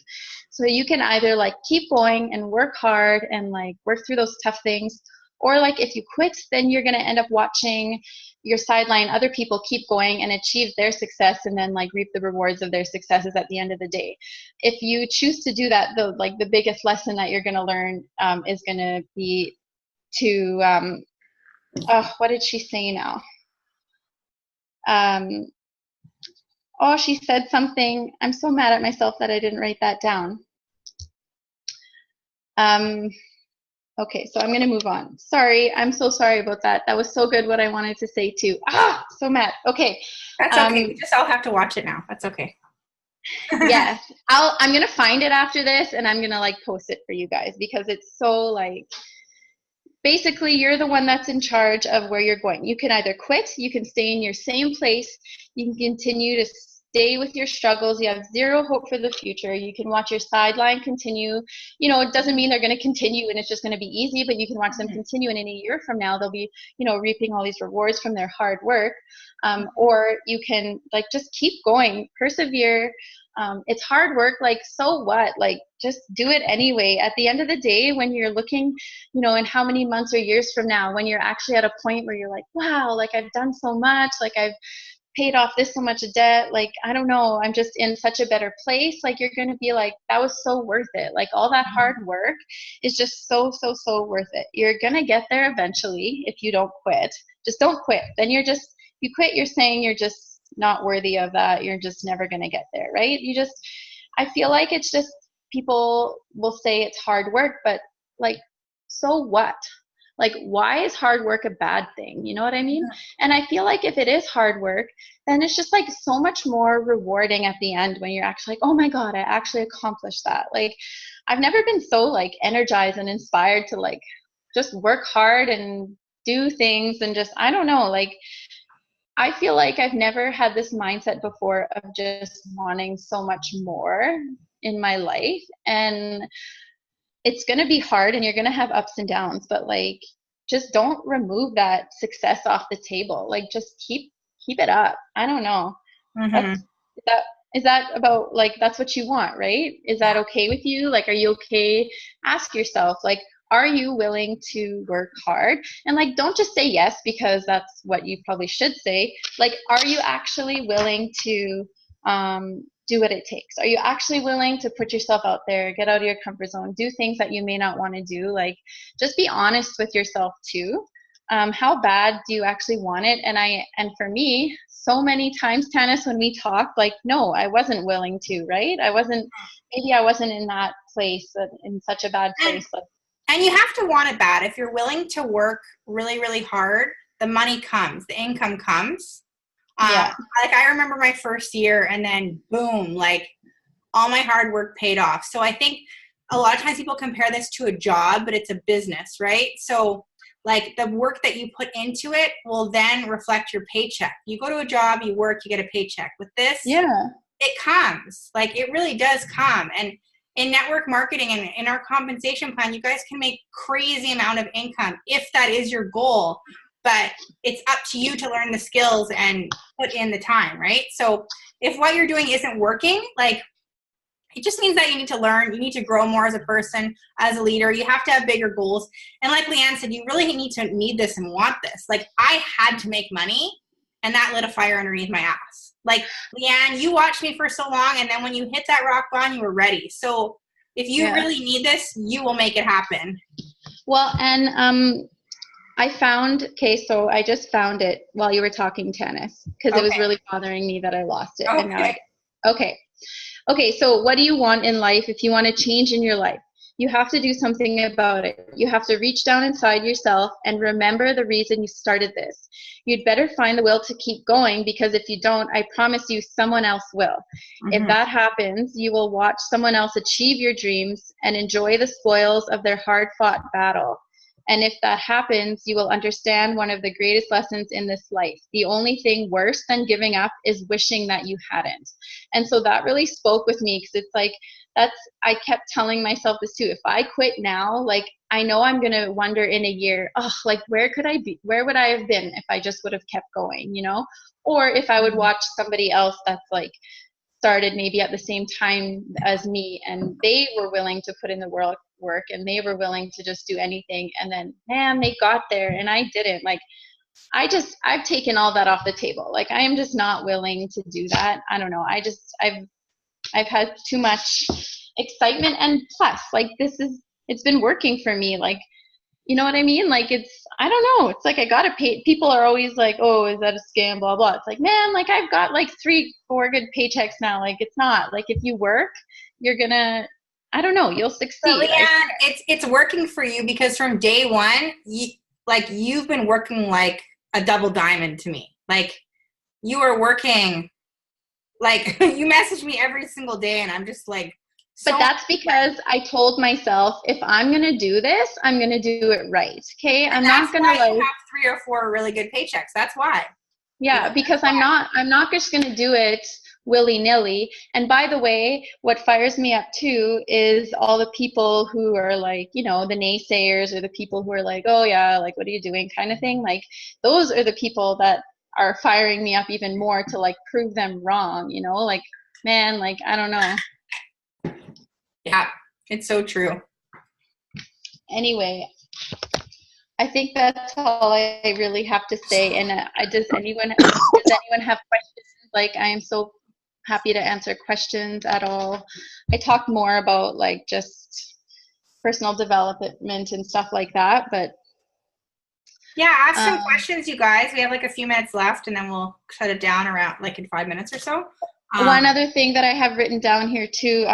Speaker 2: So you can either like keep going and work hard and like work through those tough things, or like if you quit, then you're going to end up watching your sideline other people keep going and achieve their success and then like reap the rewards of their successes at the end of the day. If you choose to do that, though, like the biggest lesson that you're going to learn is going to be to what did she say now? She said something. I'm so mad at myself that I didn't write that down. Okay, so I'm going to move on. Sorry, I'm so sorry about that. That was so good what I wanted to say too. So mad. Okay.
Speaker 1: That's okay. We just all have to watch it now. That's okay.
Speaker 2: Yes. I'm going to find it after this and I'm going to like post it for you guys because it's so like, basically you're the one that's in charge of where you're going. You can either quit, you can stay in your same place, you can continue to stay with your struggles, you have zero hope for the future, you can watch your sideline continue. You know, it doesn't mean they're going to continue and it's just going to be easy, but you can watch them continue, and in a year from now they'll be, you know, reaping all these rewards from their hard work. Or you can like just keep going, persevere. It's hard work, like, so what? Like, just do it anyway. At the end of the day, when you're looking, you know, in how many months or years from now, when you're actually at a point where you're like, wow, like I've done so much, like I've paid off this so much debt, like I don't know, I'm just in such a better place, like you're going to be like, that was so worth it. Like all that hard work is just so worth it. You're going to get there eventually if you don't quit. Just don't quit. Then you quit, you're saying you're just not worthy of that. You're just never going to get there, right? I feel like it's just, people will say it's hard work, but like, so what? Like, why is hard work a bad thing? You know what I mean? And I feel like if it is hard work, then it's just like so much more rewarding at the end when you're actually like, oh my God, I actually accomplished that. Like, I've never been so like energized and inspired to like just work hard and do things and just, I don't know, like, I feel like I've never had this mindset before of just wanting so much more in my life. And it's going to be hard and you're going to have ups and downs, but like, just don't remove that success off the table. Like, just keep it up. I don't know. Is that about, like, that's what you want, right? Is that okay with you? Like, are you okay? Ask yourself, like, are you willing to work hard? And like, don't just say yes because that's what you probably should say. Like, are you actually willing to do what it takes? Are you actually willing to put yourself out there, get out of your comfort zone, do things that you may not want to do? Like, just be honest with yourself too. How bad do you actually want it? And for me, so many times, Tanis, when we talk, like, no, I wasn't willing to, right? Maybe I wasn't in that place, in such a bad place.
Speaker 1: And you have to want it bad. If you're willing to work really, really hard, the money comes, the income comes. Like, I remember my first year and then boom, like all my hard work paid off. So I think a lot of times people compare this to a job, but it's a business, right? So like the work that you put into it will then reflect your paycheck. You go to a job, you work, you get a paycheck. With this, it comes. Like, it really does come. And in network marketing and in our compensation plan, you guys can make crazy amount of income if that is your goal. But it's up to you to learn the skills and put in the time, right? So if what you're doing isn't working, like, it just means that you need to learn, you need to grow more as a person, as a leader. You have to have bigger goals. And like Leanne said, you really need this and want this. Like, I had to make money, and that lit a fire underneath my ass. Like, Leanne, you watched me for so long, and then when you hit that rock bottom, you were ready. So if you really need this, you will make it happen.
Speaker 2: Well, and so I just found it while you were talking tennis, because it was really bothering me that I lost it. And now Okay, so what do you want in life? If you want to change in your life, you have to do something about it. You have to reach down inside yourself and remember the reason you started this. You'd better find the will to keep going, because if you don't, I promise you someone else will. If that happens, you will watch someone else achieve your dreams and enjoy the spoils of their hard-fought battle. And if that happens, you will understand one of the greatest lessons in this life. The only thing worse than giving up is wishing that you hadn't. And so that really spoke with me, because it's like, I kept telling myself this too. If I quit now, like, I know I'm going to wonder in a year, like, where would I have been if I just would have kept going, you know? Or if I would watch somebody else that's like started maybe at the same time as me, and they were willing to put in the work and they were willing to just do anything, and then man, they got there and I didn't. Like, I've taken all that off the table. Like, I am just not willing to do that. I don't know. I've had too much excitement, and plus, like, it's been working for me. Like, you know what I mean? Like, I don't know. It's like, I gotta pay. People are always like, oh, is that a scam? Blah, blah. It's like, man, like, I've got like 3-4 good paychecks now. Like, it's not. Like, if you work, you're gonna, I don't know, you'll succeed.
Speaker 1: But Leanne, it's working for you, because from day one, you've been working like a double diamond to me. Like, you are working, like, you message me every single day, and I'm just like,
Speaker 2: but that's because I told myself, if I'm going to do this, I'm going to do it right. Okay. I'm not going to
Speaker 1: like have 3 or 4 really good paychecks. That's why.
Speaker 2: Yeah. Because I'm not just going to do it willy-nilly. And by the way, what fires me up too is all the people who are like, you know, the naysayers, or the people who are like, oh yeah, like, what are you doing kind of thing. Like, those are the people that are firing me up even more to like prove them wrong, you know, like, man, like, I don't know.
Speaker 1: Yeah, it's so true.
Speaker 2: Anyway, I think that's all I really have to say. And does anyone have questions? Like, I am so happy to answer questions at all. I talk more about like just personal development and stuff like that, but
Speaker 1: yeah, ask some questions, you guys. We have like a few minutes left, and then we'll shut it down around like in 5 minutes or so.
Speaker 2: One other thing that I have written down here too,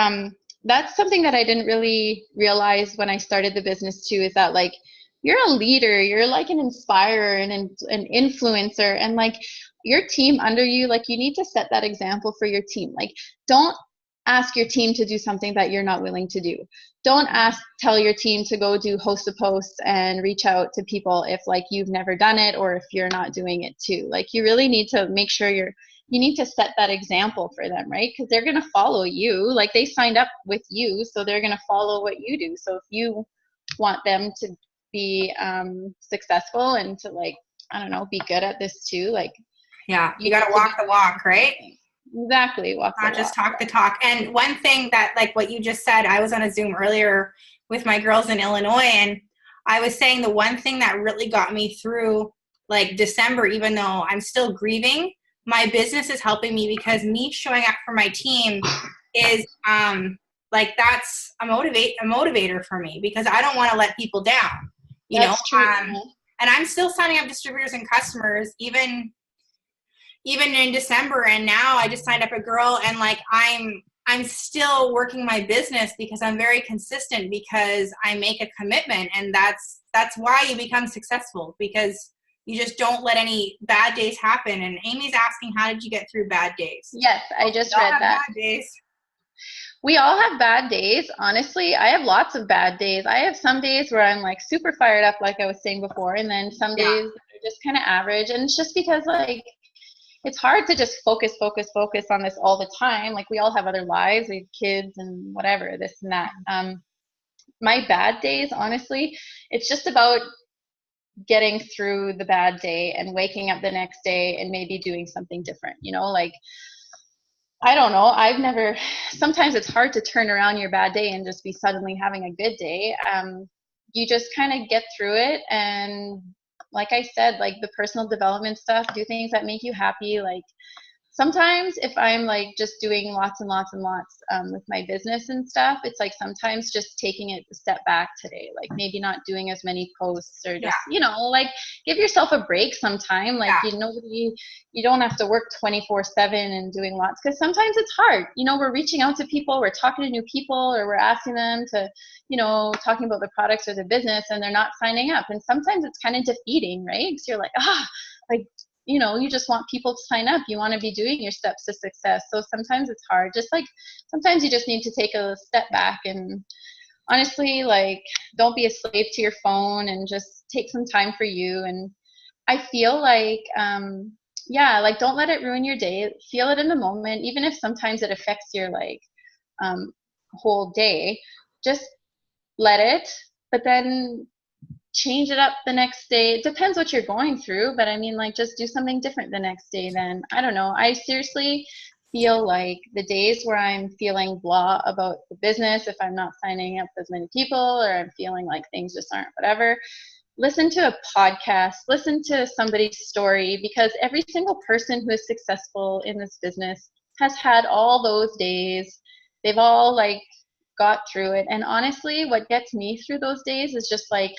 Speaker 2: that's something that I didn't really realize when I started the business too, is that like, you're a leader, you're like an inspirer and an influencer, and like, your team under you, like, you need to set that example for your team. Like, don't ask your team to do something that you're not willing to do. Don't tell your team to go do host a post and reach out to people if like you've never done it, or if you're not doing it too. Like, you really need to make sure you need to set that example for them, right? Because they're going to follow you. Like, they signed up with you, so they're going to follow what you do. So if you want them to be successful and to like, I don't know, be good at this too, like,
Speaker 1: yeah, you got to walk the walk, right?
Speaker 2: Exactly.
Speaker 1: Not just talk the talk. And one thing that, like what you just said, I was on a Zoom earlier with my girls in Illinois, and I was saying the one thing that really got me through like December, even though I'm still grieving, my business is helping me, because me showing up for my team is like, that's a motivator for me, because I don't want to let people down, you know. And I'm still signing up distributors and customers even in December, and now I just signed up a girl, and like, I'm still working my business because I'm very consistent, because I make a commitment, and that's why you become successful, because you just don't let any bad days happen. And Amy's asking, how did you get through bad days?
Speaker 2: Yes, I just read that.
Speaker 1: Bad days.
Speaker 2: We all have bad days. Honestly, I have lots of bad days. I have some days where I'm like super fired up, like I was saying before, and then some days that are just kind of average. And it's just because like, it's hard to just focus on this all the time. Like we all have other lives, we have kids and whatever, this and that. My bad days, honestly, it's just about getting through the bad day and waking up the next day and maybe doing something different, you know, like, I don't know. Sometimes it's hard to turn around your bad day and just be suddenly having a good day. You just kind of get through it. And like I said, like the personal development stuff, do things that make you happy. Like sometimes if I'm like just doing lots and lots and lots with my business and stuff, it's like sometimes just taking it a step back today, like maybe not doing as many posts or just, you know, like give yourself a break sometime. Like, you don't have to work 24/7 and doing lots, because sometimes it's hard. You know, we're reaching out to people, we're talking to new people, or we're asking them to, you know, talking about the products or the business, and they're not signing up. And sometimes it's kind of defeating, right? Because you're like, like, you know, you just want people to sign up. You want to be doing your steps to success. So sometimes it's hard. Just like sometimes you just need to take a step back and honestly, like, don't be a slave to your phone and just take some time for you. And I feel like, like don't let it ruin your day. Feel it in the moment, even if sometimes it affects your like whole day. Just let it, but then change it up the next day. It depends what you're going through, but I mean, like, just do something different the next day. Then I don't know. I seriously feel like the days where I'm feeling blah about the business, if I'm not signing up as many people, or I'm feeling like things just aren't whatever, listen to a podcast, listen to somebody's story, because every single person who is successful in this business has had all those days. They've all like got through it. And honestly, what gets me through those days is just like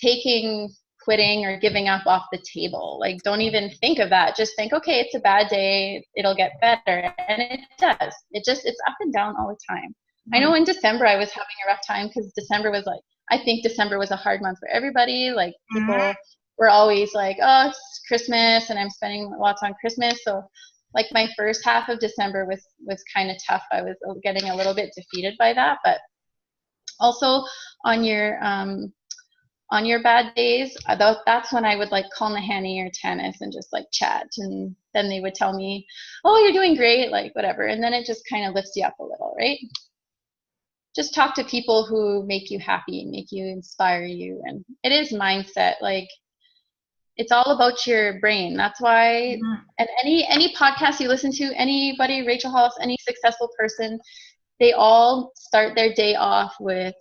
Speaker 2: quitting or giving up off the table. Like, don't even think of that. Just think, okay, it's a bad day, it'll get better. And it does. It's up and down all the time. I know in December I was having a rough time, because December was like, I think December was a hard month for everybody. Like, people were always like, oh, it's Christmas and I'm spending lots on Christmas. So like my first half of December was kind of tough. I was getting a little bit defeated by that. But also on your bad days, that's when I would like call Nahani or Tanis and just like chat, and then they would tell me, oh, you're doing great, like whatever. And then it just kind of lifts you up a little, right? Just talk to people who make you happy, make you, inspire you. And it is mindset. Like, it's all about your brain. That's why, and any podcast you listen to, anybody, Rachel Hollis, any successful person, they all start their day off with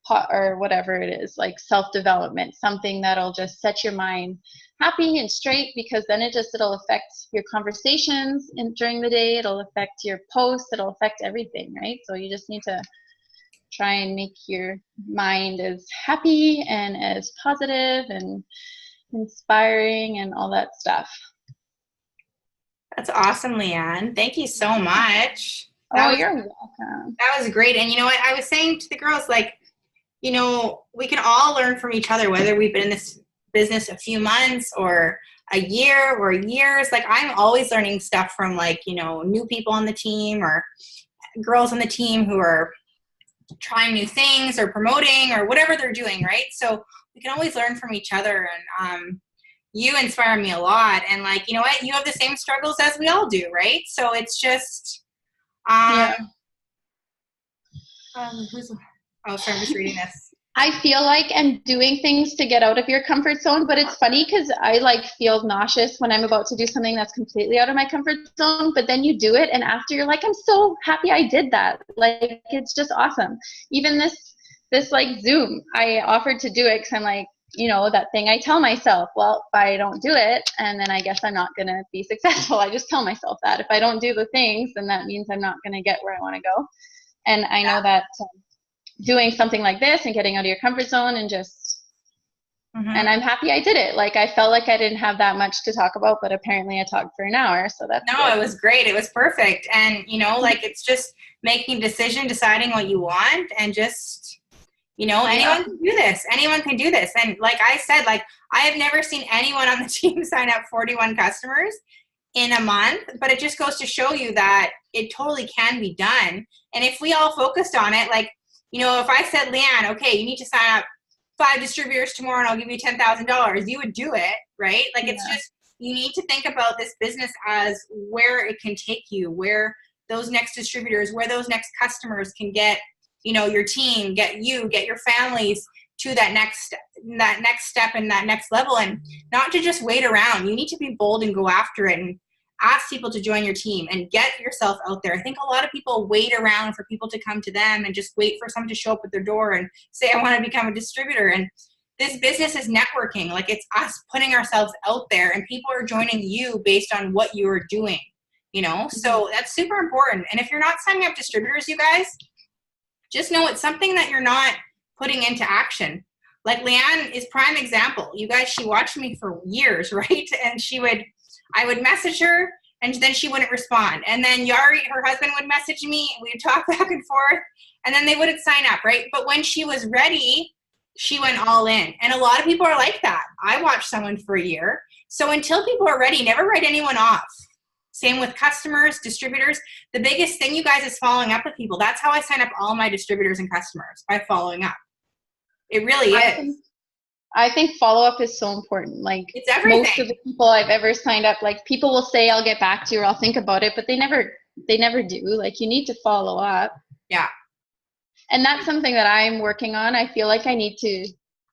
Speaker 2: or whatever it is, like self-development, something that'll just set your mind happy and straight, because then it'll affect your conversations during the day, it'll affect your posts, it'll affect everything, right? So you just need to try and make your mind as happy and as positive and inspiring and all that stuff.
Speaker 1: That's awesome, Leanne. Thank you so much.
Speaker 2: You're welcome.
Speaker 1: That was great. And you know what? I was saying to the girls, like, you know, we can all learn from each other, whether we've been in this business a few months or a year or years. Like, I'm always learning stuff from, like, you know, new people on the team or girls on the team who are trying new things or promoting or whatever they're doing, right? So we can always learn from each other. And you inspire me a lot. And, like, you know what? You have the same struggles as we all do, right? So it's just sorry, I'm just reading this.
Speaker 2: I feel like I'm doing things to get out of your comfort zone, but it's funny because I like feel nauseous when I'm about to do something that's completely out of my comfort zone, but then you do it and after you're like, I'm so happy I did that. Like, it's just awesome. Even this like Zoom, I offered to do it because I'm like, you know, that thing I tell myself, well, if I don't do it, and then I guess I'm not going to be successful. I just tell myself that if I don't do the things, then that means I'm not going to get where I want to go. And I know that doing something like this and getting out of your comfort zone and just, and I'm happy I did it. Like, I felt like I didn't have that much to talk about, but apparently I talked for an hour. So that's good.
Speaker 1: It was great. It was perfect. And, you know, like, it's just making a decision, deciding what you want, and just, you know, anyone can do this. Anyone can do this. And like I said, like, I have never seen anyone on the team sign up 41 customers in a month, but it just goes to show you that it totally can be done. And if we all focused on it, like, you know, if I said, Leanne, okay, you need to sign up 5 distributors tomorrow and I'll give you $10,000, you would do it, right? Like, it's just you need to think about this business as where it can take you, where those next distributors, where those next customers can get, you know, your team, get your families to that next step and that next level, and not to just wait around. You need to be bold and go after it and ask people to join your team and get yourself out there. I think a lot of people wait around for people to come to them and just wait for someone to show up at their door and say, I want to become a distributor. And this business is networking. Like, it's us putting ourselves out there, and people are joining you based on what you are doing, you know? So that's super important. And if you're not signing up distributors, you guys, just know it's something that you're not putting into action. Like Leanne is prime example. You guys, she watched me for years, right? And I would message her, and then she wouldn't respond. And then Yari, her husband, would message me, and we'd talk back and forth, and then they wouldn't sign up, right? But when she was ready, she went all in. And a lot of people are like that. I watched someone for a year. So until people are ready, never write anyone off. Same with customers, distributors. The biggest thing, you guys, is following up with people. That's how I sign up all my distributors and customers, by following up. It really is.
Speaker 2: I think follow-up is so important. Like,
Speaker 1: it's everything.
Speaker 2: Most of the people I've ever signed up, like, people will say, I'll get back to you or I'll think about it, but they never do. Like, you need to follow up.
Speaker 1: Yeah.
Speaker 2: And that's something that I'm working on. I feel like I need to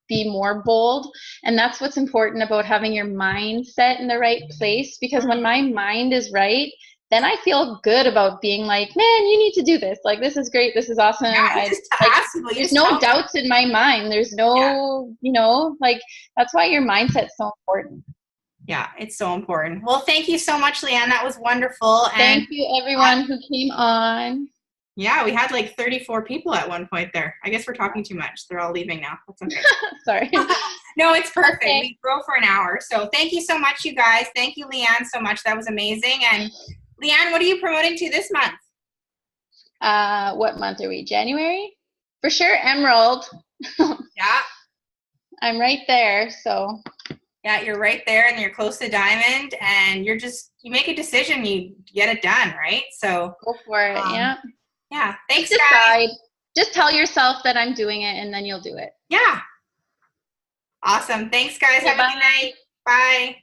Speaker 2: be more bold. And that's what's important about having your mindset in the right place. Because when my mind is right, then I feel good about being like, man, you need to do this. Like, this is great. This is awesome.
Speaker 1: Yeah,
Speaker 2: there's no doubts in my mind. There's no, you know, like, that's why your mindset's so important.
Speaker 1: Yeah, it's so important. Well, thank you so much, Leanne. That was wonderful.
Speaker 2: Thank you, everyone who came on.
Speaker 1: Yeah, we had like 34 people at one point there. I guess we're talking too much. They're all leaving now. That's okay.
Speaker 2: Sorry.
Speaker 1: No, it's perfect.
Speaker 2: Okay.
Speaker 1: We go for an hour. So thank you so much, you guys. Thank you, Leanne, so much. That was amazing. And Leanne, what are you promoting to this month?
Speaker 2: What month are we? January? For sure, Emerald.
Speaker 1: Yeah.
Speaker 2: I'm right there, so.
Speaker 1: Yeah, you're right there, and you're close to Diamond, and you make a decision, you get it done, right? So
Speaker 2: go for it. Yeah.
Speaker 1: Yeah. Thanks,
Speaker 2: just
Speaker 1: guys.
Speaker 2: Just tell yourself that I'm doing it, and then you'll do it.
Speaker 1: Yeah. Awesome. Thanks, guys.
Speaker 2: Okay,
Speaker 1: have a good night. Bye.